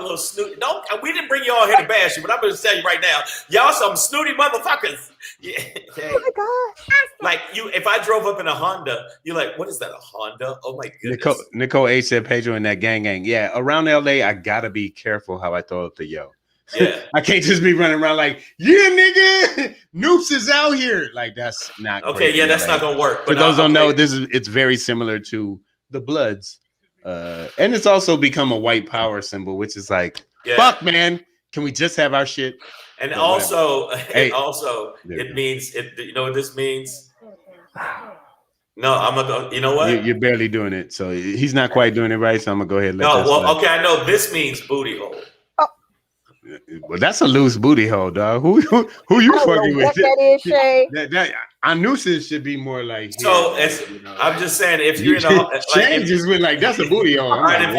little snooty. We didn't bring y'all here to bash you, but I'm gonna tell you right now, y'all some snooty motherfuckers. Yeah. Oh my gosh. Like if I drove up in a Honda, you're like, what is that? A Honda? Oh my goodness. Nicole H said Pedro in that gang. Yeah, around LA, I gotta be careful how I throw up the yo. Yeah, I can't just be running around like, yeah, nigga, Noops is out here. Like that's not okay. Yeah, that's not gonna work. For those don't know, it's very similar to the Bloods, and it's also become a white power symbol, which is like, fuck, man, can we just have our shit? And also, it means it. You know what this means? No, I'm gonna go. You know what? You're barely doing it, so he's not quite doing it right. So I'm gonna go ahead. Okay, I know this means booty hole. Well, that's a loose booty hole, dog. Who you fucking with? That is, Shay. Our nooses should be more like. So I'm just saying, if you're in a Shane just went like that's a booty hole. I'm like,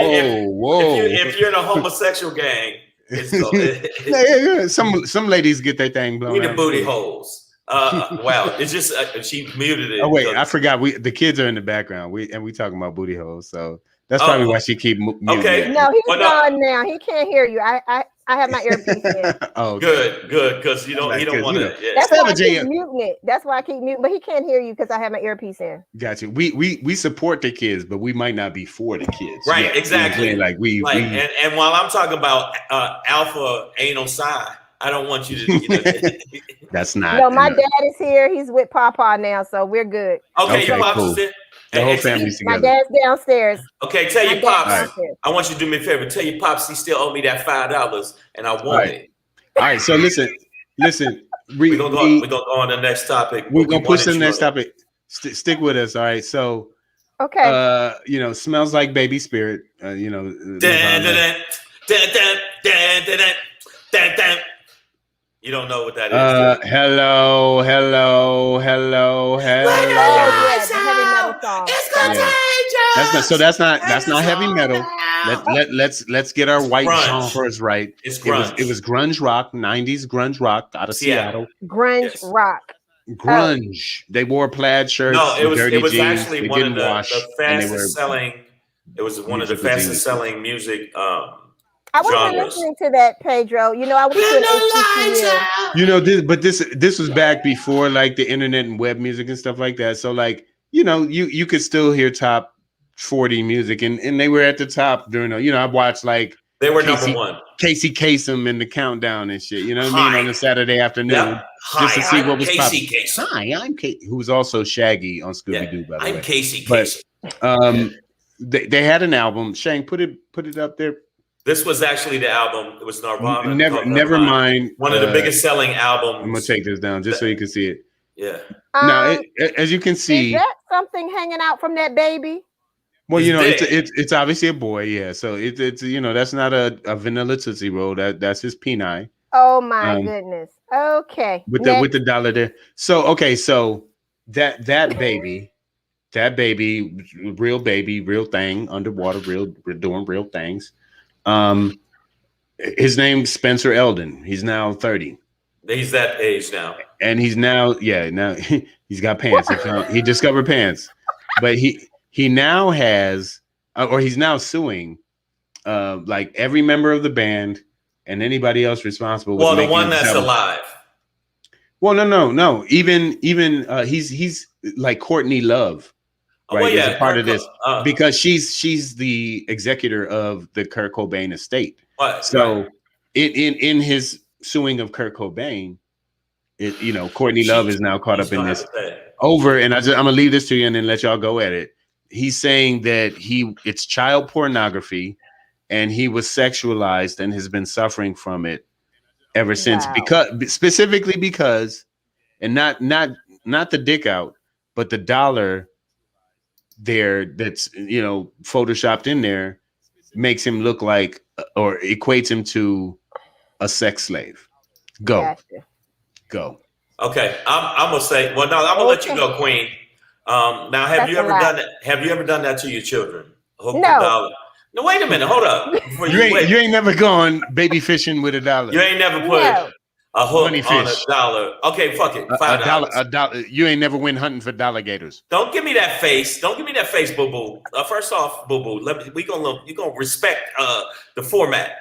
whoa. If you're in a homosexual gang, some ladies get their thing blown. We the booty holes. Wow, it's just she muted it. Oh wait, I forgot. The kids are in the background. We talking about booty holes, so that's probably why she keep muting. Okay, no, he's gone now. He can't hear you. I I have my earpiece in. Oh, okay. Good, because he don't want to. Yeah. That's why I keep muting it. That's why I keep muting, but he can't hear you because I have my earpiece in. Gotcha. We support the kids, but we might not be for the kids. Right, yet. exactly. You know, and while I'm talking about alpha anal sign, I don't want you to. That's not. No, my dad is here. He's with Papa now, so we're good. Okay, your pops is there. The whole family's together. My dad's downstairs. Okay, tell your pops. I want you to do me a favor. Tell your pops he still owe me that $5, and I want it. All right. So listen. We're gonna go on the next topic. We're gonna push to the next topic. Stick with us. All right. So. Okay. Smells like Baby Spirit. You know. You don't know what that is. Hello. It's contagious. That's not heavy metal. Let's get our white genres right. It's grunge. It was grunge rock, 90s grunge rock out of Seattle. Grunge rock. Grunge. They wore plaid shirts. No, it was jeans. actually one of the fastest selling. It was one of the fastest selling music. I wasn't listening to that, Pedro. You know, I was this was back before like the internet and web music and stuff like that. So like, you could still hear top 40 music and they were at the top during I watched like they were number one. Casey Kasem in the countdown and shit. You know what I mean? On a Saturday afternoon. Just to see what was popping. Hi, I'm Casey, who was also Shaggy on Scooby-Doo, by the way. I'm Casey Kasem. But they had an album. Shang, put it up there. This was actually the album. It was Nirvana. Never mind. One of the biggest selling albums. I'm gonna take this down just so you can see it. Yeah. Now, as you can see, is that something hanging out from that baby? Well, it's obviously a boy. Yeah. So it's that's not a vanilla Tootsie Roll. That's his penile. Oh my goodness. Okay. With the dollar there. So okay. So that baby, real thing, underwater, doing real things. His name's Spencer Eldon. He's now 30. He's that age now. And he's now he's got pants. He discovered pants. But he now has he's now suing like every member of the band and anybody else responsible. Well, the one that's alive. Well, no. Even he's like Courtney Love. Right, is a part of this because she's the executor of the Kurt Cobain estate. So in his suing of Kurt Cobain, Courtney Love is now caught up in this and I'm gonna leave this to you and then let y'all go at it. He's saying that it's child pornography and he was sexualized and has been suffering from it ever since because and not the dick out, but the dollar there that's photoshopped in there makes him look like or equates him to a sex slave. Go. Okay, I'm gonna say. Well, no, I'm gonna let you go, Queen. Now, have you ever done that? Have you ever done that to your children? No. No, wait a minute. Hold up. You ain't never gone baby fishing with a dollar. You ain't never put a hook on a dollar. Okay, fuck it. $5. A dollar. You ain't never went hunting for alligators. Don't give me that face. Don't give me that face, boo boo. First off, boo boo. You gonna respect the format.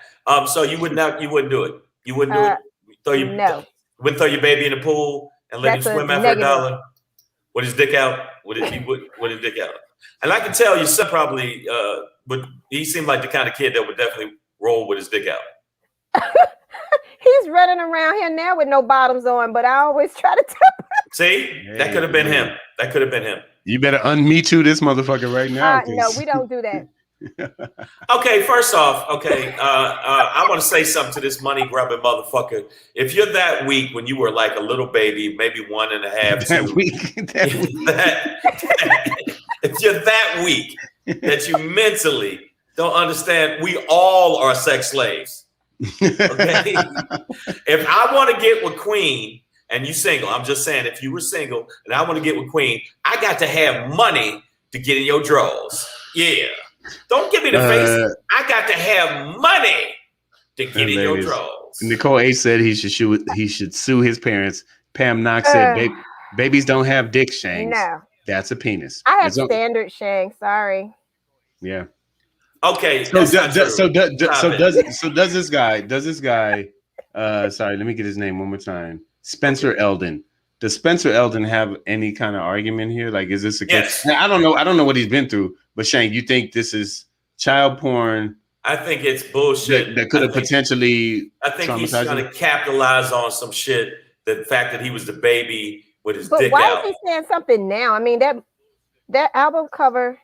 So you wouldn't do it. You wouldn't do it. No. You wouldn't throw your baby in the pool and let him swim out for $1 with his dick out. With his dick out. And I can tell your son probably he seemed like the kind of kid that would definitely roll with his dick out. He's running around here now with no bottoms on, but I always try to tell him. See, that could have been him. That could have been him. You better un-me too this motherfucker right now. No, we don't do that. Okay, first off, I want to say something to this money grubbing motherfucker. If you're that weak when you were like a little baby, maybe 1.5, if you're that weak that you mentally don't understand, we all are sex slaves. Okay, if I want to get with Queen and you single, I'm just saying, if you were single and I want to get with Queen, I got to have money to get in your drawers. Yeah. Don't give me the face. I got to have money to get in your drawers. Nicole A said he should sue his parents. Pam Knox said babies don't have dick, Shangs. No. That's a penis. I have standard Shang. Sorry. Yeah. Okay. So does this guy? Sorry, let me get his name one more time. Spencer Eldon. Does Spencer Eldon have any kind of argument here? Like, is this a case? Yes. I don't know what he's been through, but Shane, you think this is child porn? I think it's bullshit. That could have potentially. I think he's trying to capitalize on some shit. The fact that he was the baby with his dick out. But why is he saying something now? I mean, that album cover.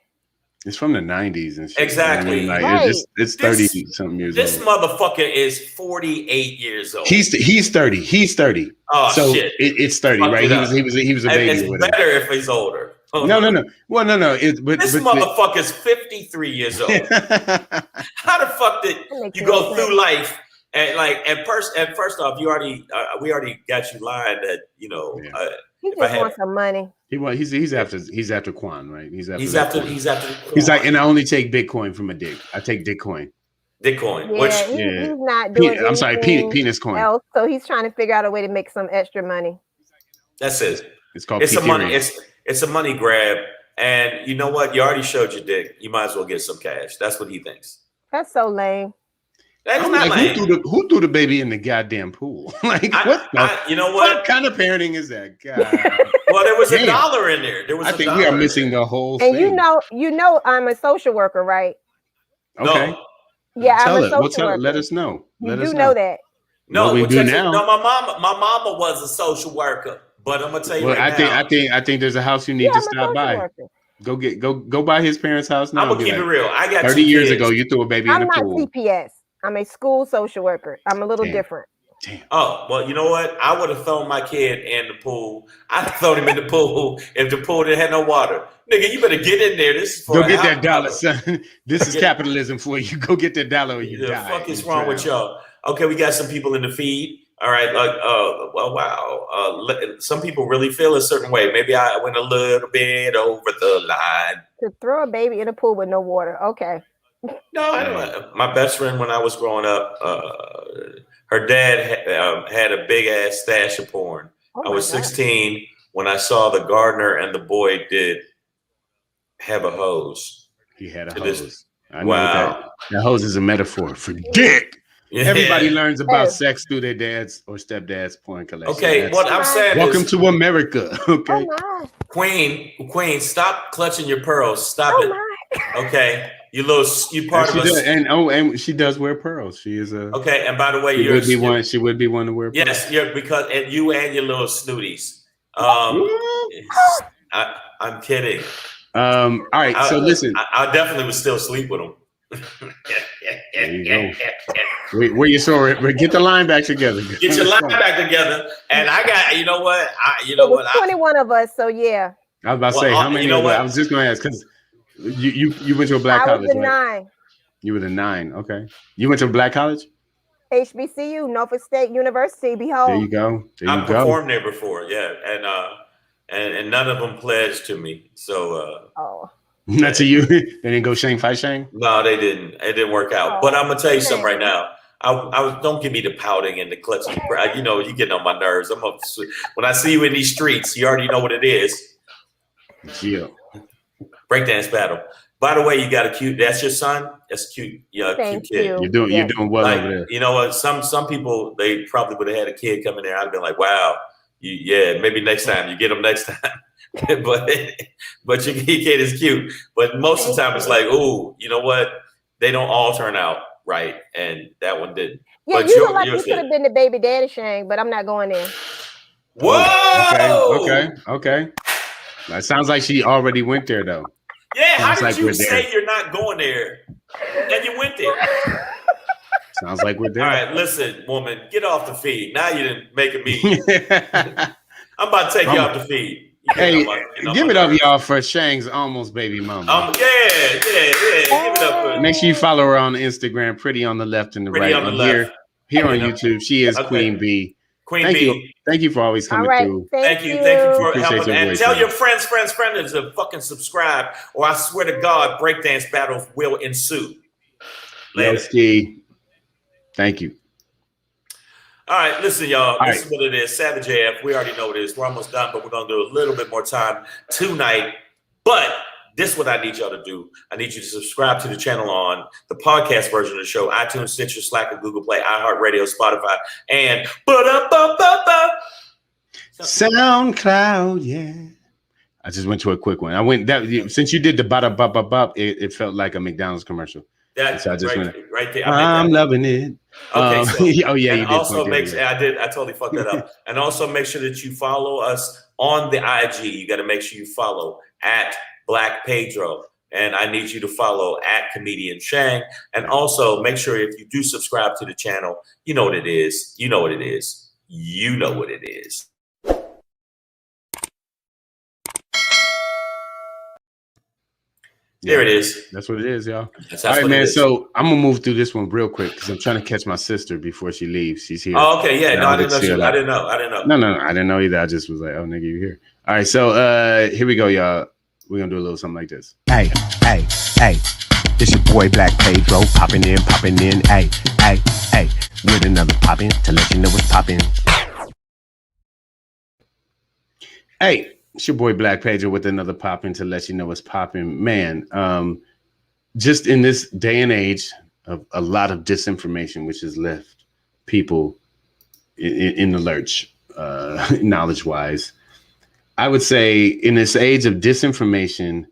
It's from the 90s and shit. Exactly. I mean, like, right. It's 30 something years old. This motherfucker is 48 years old. He's 30. He's 30. Oh so shit! It's 30, right? He was a baby. It's better if he's older. No. Well, no. This motherfucker's 53 years old. How the fuck did you go through life and first off, we already got you lying that he just wants some money. He's after Quan, right? He's after Quan. He's like, and I only take Bitcoin from a dick. I take Dickcoin. He's not doing. I'm sorry, penis coin. Else, so he's trying to figure out a way to make some extra money. That's it. It's called. It's a money. It's a money grab, and you know what? You already showed your dick. You might as well get some cash. That's what he thinks. That's so lame. That is not lame. Who threw the baby in the goddamn pool? Like, you know what? What kind of parenting is that? God. Well, there was $1 in there. I think we are missing the whole thing. And you know, I'm a social worker, right? Okay. No. Yeah, I'm a social worker. Let us know. You do know that. No, we do now. No, my mama was a social worker, but I'm gonna tell you I think there's a house you need to stop by. Worker. Go by his parents' house now. I'm gonna keep it real. I got 30 years ago, you threw a baby in the pool. I'm not CPS. I'm a school social worker. I'm a little different. Damn. Oh, well, you know what? I would have thrown my kid in the pool. I'd have thrown him in the pool if the pool didn't have no water. Nigga, you better get in there. This is for Go get that dollar, son. This is capitalism for you. Go get that dollar or you die. The fuck is wrong with y'all? Okay, we got some people in the feed. All right, wow. Some people really feel a certain way. Maybe I went a little bit over the line. To throw a baby in a pool with no water. Okay. No, I don't. My best friend when I was growing up, her dad had a big ass stash of porn. I was 16 when I saw the gardener and the boy did have a hose. He had a hose. I know that hose is a metaphor for dick. Yeah. Everybody learns about sex through their dad's or stepdad's porn collection. Okay, what I'm saying welcome to America. Okay, Queen, stop clutching your pearls. Stop it. Okay. You part of us. And she does wear pearls. She is a okay. And by the way, she would be one to wear pearls. Yes, because you and your little snooties. I'm kidding. All right. So listen, I definitely would still sleep with him. There you go. Where you saw it? Get the line back together. Get your line back together. And I got. You know what? 21 of us. So yeah. I was about to say how many. I was just going to ask because. You went to a black college, right? 9. You were the 9, okay. You went to a black college? HBCU, Norfolk State University. Behold. There you go. I performed there before, yeah, and none of them pledged to me. So not to you. They didn't go Shang Fai Shang? No, they didn't. It didn't work out. But I'm gonna tell you something right now. I don't give me the pouting and the clutching. You know, you getting on my nerves. When I see you in these streets, you already know what it is. Yeah. Breakdance battle. By the way, you got a cute. That's your son. That's cute. Yeah, cute kid. You're doing well over there. You know what? Some people they probably would have had a kid come in there. I'd been like, wow, maybe next time you get them next time. but your kid is cute. But most of the time it's like, ooh, you know what? They don't all turn out right, and that one didn't. Yeah, but you look like you could have been the baby daddy, Shang, but I'm not going there. Whoa! Okay. That sounds like she already went there, though. Yeah, how did you say you're not going there? And you went there. Sounds like we're there. All right, listen, woman, get off the feed. Now you didn't make me. I'm about to take you off the feed. Hey, give it up, y'all, for Shang's almost baby mama. Yeah. Give it up for her. Make sure you follow her on Instagram, Pretty on the Left and the Right. On the left. Here on YouTube, she is Queen B. Thank you for always coming through. Thank you for helping. And tell your friends to fucking subscribe, or I swear to God, breakdance battles will ensue. Later. Thank you. All right, listen, y'all. This is what it is. Savage AF. We already know what it is. We're almost done, but we're gonna do a little bit more time tonight. But this is what I need y'all to do. I need you to subscribe to the channel on the podcast version of the show, iTunes, Stitcher, Slacker, Google Play, iHeartRadio, Spotify, and SoundCloud. Yeah. I just went to a quick one. I went that since you did the bop bop bop bop, it felt like a McDonald's commercial. That's so I just went right there. I'm loving it. Okay. So, oh yeah, you did. Also I totally fucked that up. And also make sure that you follow us on the IG. You got to make sure you follow at Black Pedro. And I need you to follow at Comedian Shang. And also make sure if you do subscribe to the channel, you know what it is. You know what it is. You know what it is. There it is. That's what it is, y'all. That's all right, man. So I'm gonna move through this one real quick because I'm trying to catch my sister before she leaves. She's here. Oh, okay, yeah. No, I didn't know. I didn't know. No, I didn't know either. I just was like, oh, nigga, you here. All right, so here we go, y'all. We're gonna do a little something like this. Hey, this your boy Black Pedro, popping in, hey, with another poppin' to let you know what's poppin'. Hey. It's your boy Black Pedro with another popping to let you know what's popping. Man, just in this day and age of a lot of disinformation, which has left people in the lurch, knowledge-wise, I would say in this age of disinformation,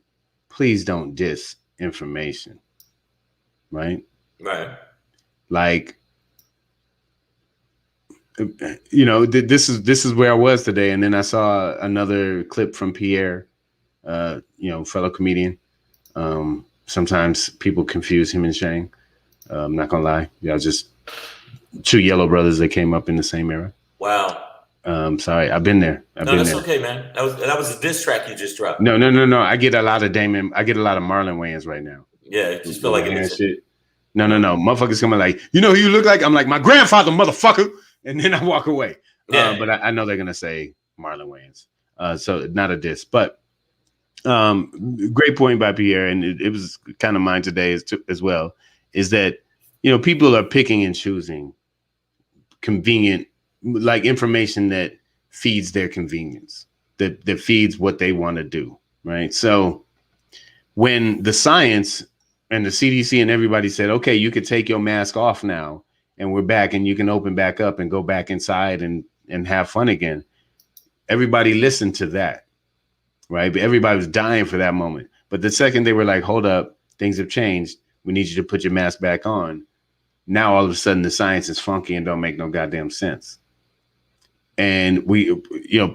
please don't diss information, right? Right. Like, you know, this is where I was today, and then I saw another clip from Pierre, you know, fellow comedian. Sometimes people confuse him and Shang. I'm not gonna lie, y'all just two yellow brothers that came up in the same era. Wow. Sorry, I've been there. That's okay, man. That was a diss track you just dropped. No. I get a lot of I get a lot of Marlon Wayans right now. Yeah, it just feel like it is. Shit. No. Motherfuckers coming like, you know who you look like? I'm like, my grandfather, motherfucker. And then I walk away. Yeah. But I know they're going to say Marlon Wayans. So not a diss. But great point by Pierre. And it was kind of mine today as well, is that, you know, people are picking and choosing convenient, like information that feeds their convenience, that feeds what they want to do. Right. So when the science and the CDC and everybody said, OK, you could take your mask off now, and we're back and you can open back up and go back inside and have fun again. Everybody listened to that, right? But everybody was dying for that moment. But the second they were like, hold up, things have changed. We need you to put your mask back on. Now, all of a sudden, the science is funky and don't make no goddamn sense. And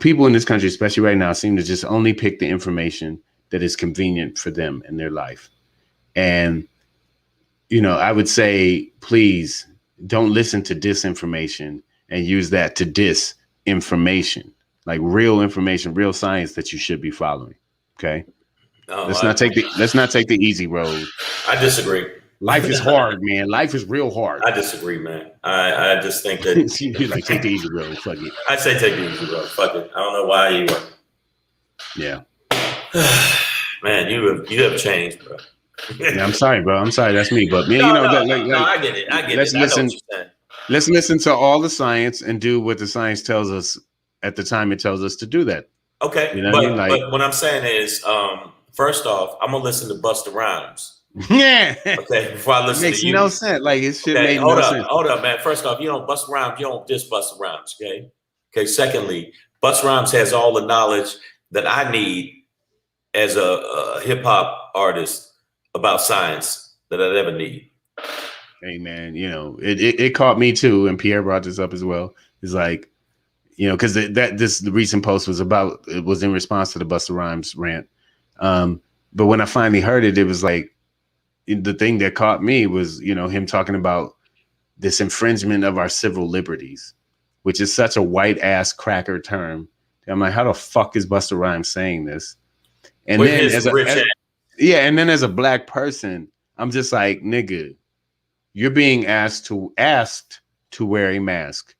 people in this country, especially right now, seem to just only pick the information that is convenient for them in their life. And, you know, I would say, please, don't listen to disinformation and use that to diss information, like real information, real science that you should be following. Okay. Let's not take the easy road. I disagree. Life is hard, man. Life is real hard. I disagree, man. I just think that you like take the easy road. Fuck it. I say take the easy road. Fuck it. I don't know why you were. Yeah. Man, you have changed, bro. Yeah, I'm sorry, bro. I'm sorry. That's me. But man, I get it. Let's listen. Let's listen to all the science and do what the science tells us at the time it tells us to do that. Okay. You know but what I'm saying is, first off, I'm gonna listen to Busta Rhymes. Yeah. Okay. Before I listen makes to you. no sense. Like it should make no sense. Hold up, man. First off, you don't Busta Rhymes. You don't diss Busta Rhymes. Okay. Okay. Secondly, Busta Rhymes has all the knowledge that I need as a hip hop artist about science that I never need. Hey man, you know, it caught me too, and Pierre brought this up as well. It's like, you know, because the recent post was in response to the Busta Rhymes rant. But when I finally heard it, it was like the thing that caught me was, you know, him talking about this infringement of our civil liberties, which is such a white ass cracker term. I'm like, how the fuck is Busta Rhymes saying this? And then and then as a black person, I'm just like, nigga, you're being asked to wear a mask,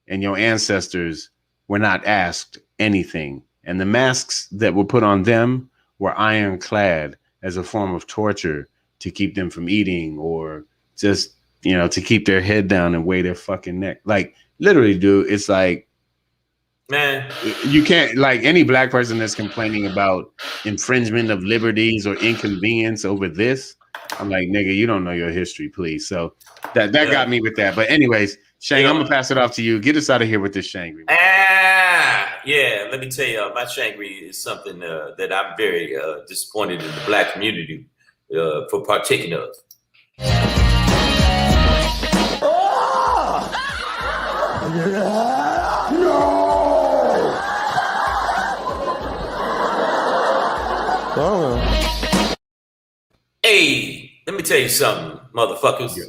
and your ancestors were not asked anything. And the masks that were put on them were ironclad as a form of torture to keep them from eating, or just, you know, to keep their head down and weigh their fucking neck. Like literally, dude, it's like, Man, you can't, like, any black person that's complaining about infringement of liberties or inconvenience over this. I'm like, nigga, you don't know your history, please. So that got me with that. But anyways, Shang, I'm gonna pass it off to you. Get us out of here with this Shangry. Yeah. Let me tell you, my Shangry is something that I'm very disappointed in the black community for partaking of. Hey, let me tell you something, motherfuckers. Yeah.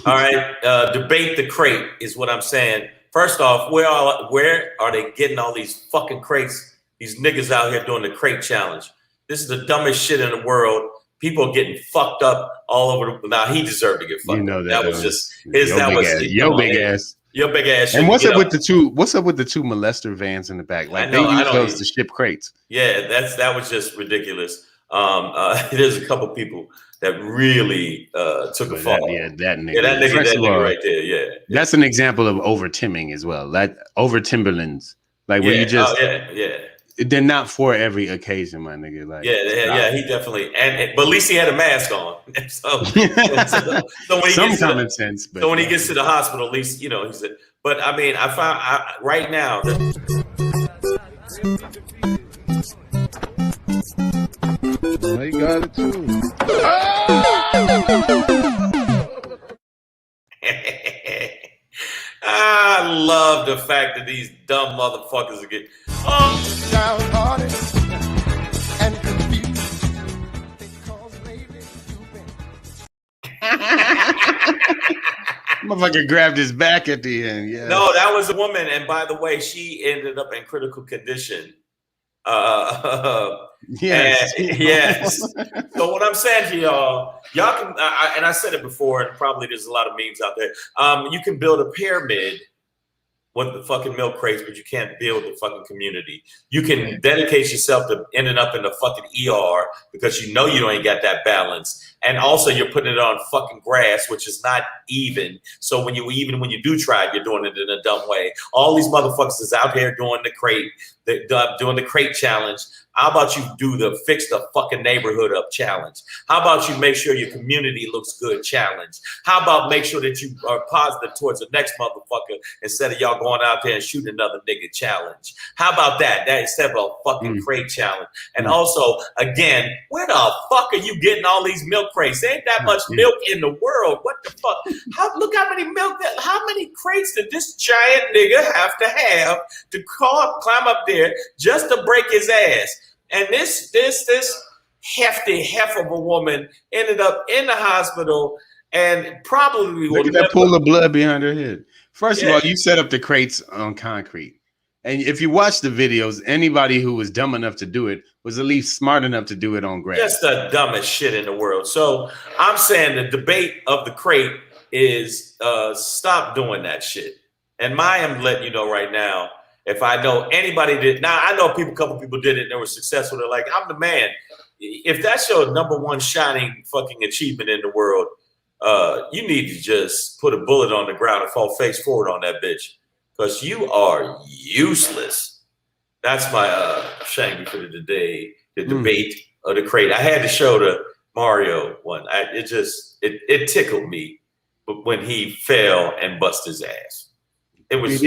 All right, debate the crate is what I'm saying. First off, where are they getting all these fucking crates? These niggas out here doing the crate challenge. This is the dumbest shit in the world. People are getting fucked up all over. Now he deserved to get fucked up. That was just his. That was your big ass. Your big ass. And what's up with the two? What's up with the two molester vans in the back? Like they use those to ship crates. Yeah, that was just ridiculous. There's a couple people that really took a fall. That nigga. Yeah, that nigga right there. Yeah, that's an example of over timming as well. Like over Timberlands, like where you just they're not for every occasion, my nigga. Like he definitely but at least he had a mask on. So when some common sense. But so when he gets to the hospital, at least he said. But I mean, I found right now. They got it too. I love the fact that these dumb motherfuckers are getting downhearted and confused because maybe you've been. Motherfucker grabbed his back at the end. Yeah. No, that was a woman, and by the way, she ended up in critical condition. Yes. So what I'm saying to y'all can, and I said it before, and probably there's a lot of memes out there. You can build a pyramid with the fucking milk crates, but you can't build the fucking community. You can dedicate yourself to ending up in the fucking ER because you ain't got that balance. And also you're putting it on fucking grass, which is not even. So when you do try it, you're doing it in a dumb way. All these motherfuckers is out here doing the crate challenge. How about you do the fix the fucking neighborhood up challenge? How about you make sure your community looks good challenge? How about make sure that you are positive towards the next motherfucker instead of y'all going out there and shooting another nigga challenge? How about that instead of a fucking crate challenge? And also, again, where the fuck are you getting all these milk crates? There ain't that much milk in the world. What the fuck? Look how many crates did this giant nigga have to climb up there just to break his ass? And this hefty heifer of a woman ended up in the hospital and probably look at that pool of blood behind her head. First of all, you set up the crates on concrete. And if you watch the videos, anybody who was dumb enough to do it was at least smart enough to do it on grass. That's the dumbest shit in the world. So I'm saying the debate of the crate is stop doing that shit. And I'm letting you know right now, if I know anybody did, now I know a couple people did it and they were successful. They're like, I'm the man. If that's your number one shining fucking achievement in the world, you need to just put a bullet on the ground and fall face forward on that bitch because you are useless. That's my Shangry for the day, the debate of the crate. I had to show the Mario one. It tickled me when he fell and busted his ass. It was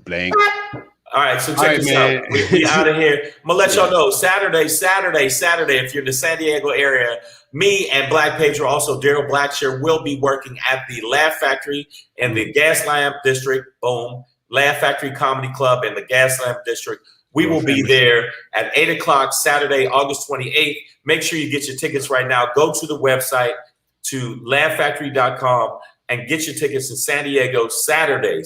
blank. All right, so check this out. We out of here. I'm gonna let y'all know Saturday. If you're in the San Diego area, me and Black Pedro, also Daryl Blackshear, will be working at the Laugh Factory in the Gaslamp District. Boom, Laugh Factory Comedy Club in the Gaslamp District. We will be there at 8 o'clock Saturday, August 28th. Make sure you get your tickets right now. Go to the website to laughfactory.com. and get your tickets in San Diego Saturday,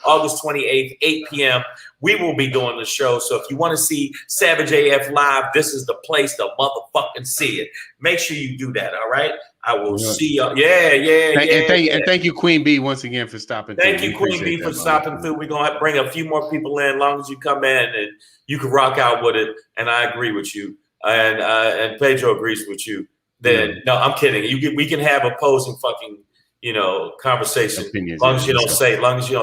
August 28th, 8 p.m. We will be doing the show. So if you want to see Savage AF live, this is the place to motherfucking see it. Make sure you do that, all right? I will see y'all. And thank you, Queen B, once again for stopping through. Thank you, Queen B, for stopping through. We're going to bring a few more people in. As long as you come in and you can rock out with it, and I agree with you, and Pedro agrees with you. Then no, I'm kidding. We can have opposing fucking conversation. Opinions, Long as you don't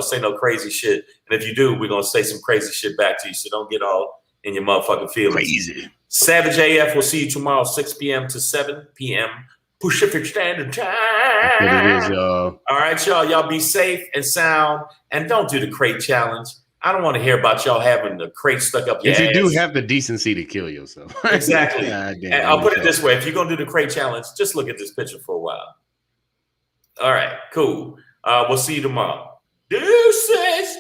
say no crazy shit. And if you do, we're gonna say some crazy shit back to you. So don't get all in your motherfucking feelings. Crazy. Savage AF will see you tomorrow, 6 p.m. to 7 p.m. Pacific Standard Time. That's what it is, y'all. All right, y'all. Y'all be safe and sound, and don't do the crate challenge. I don't want to hear about y'all having the crate stuck up your ass. If you do have the decency to kill yourself. Exactly. And I'll put it this way. If you're going to do the crate challenge, just look at this picture for a while. All right, cool. We'll see you tomorrow. Deuces.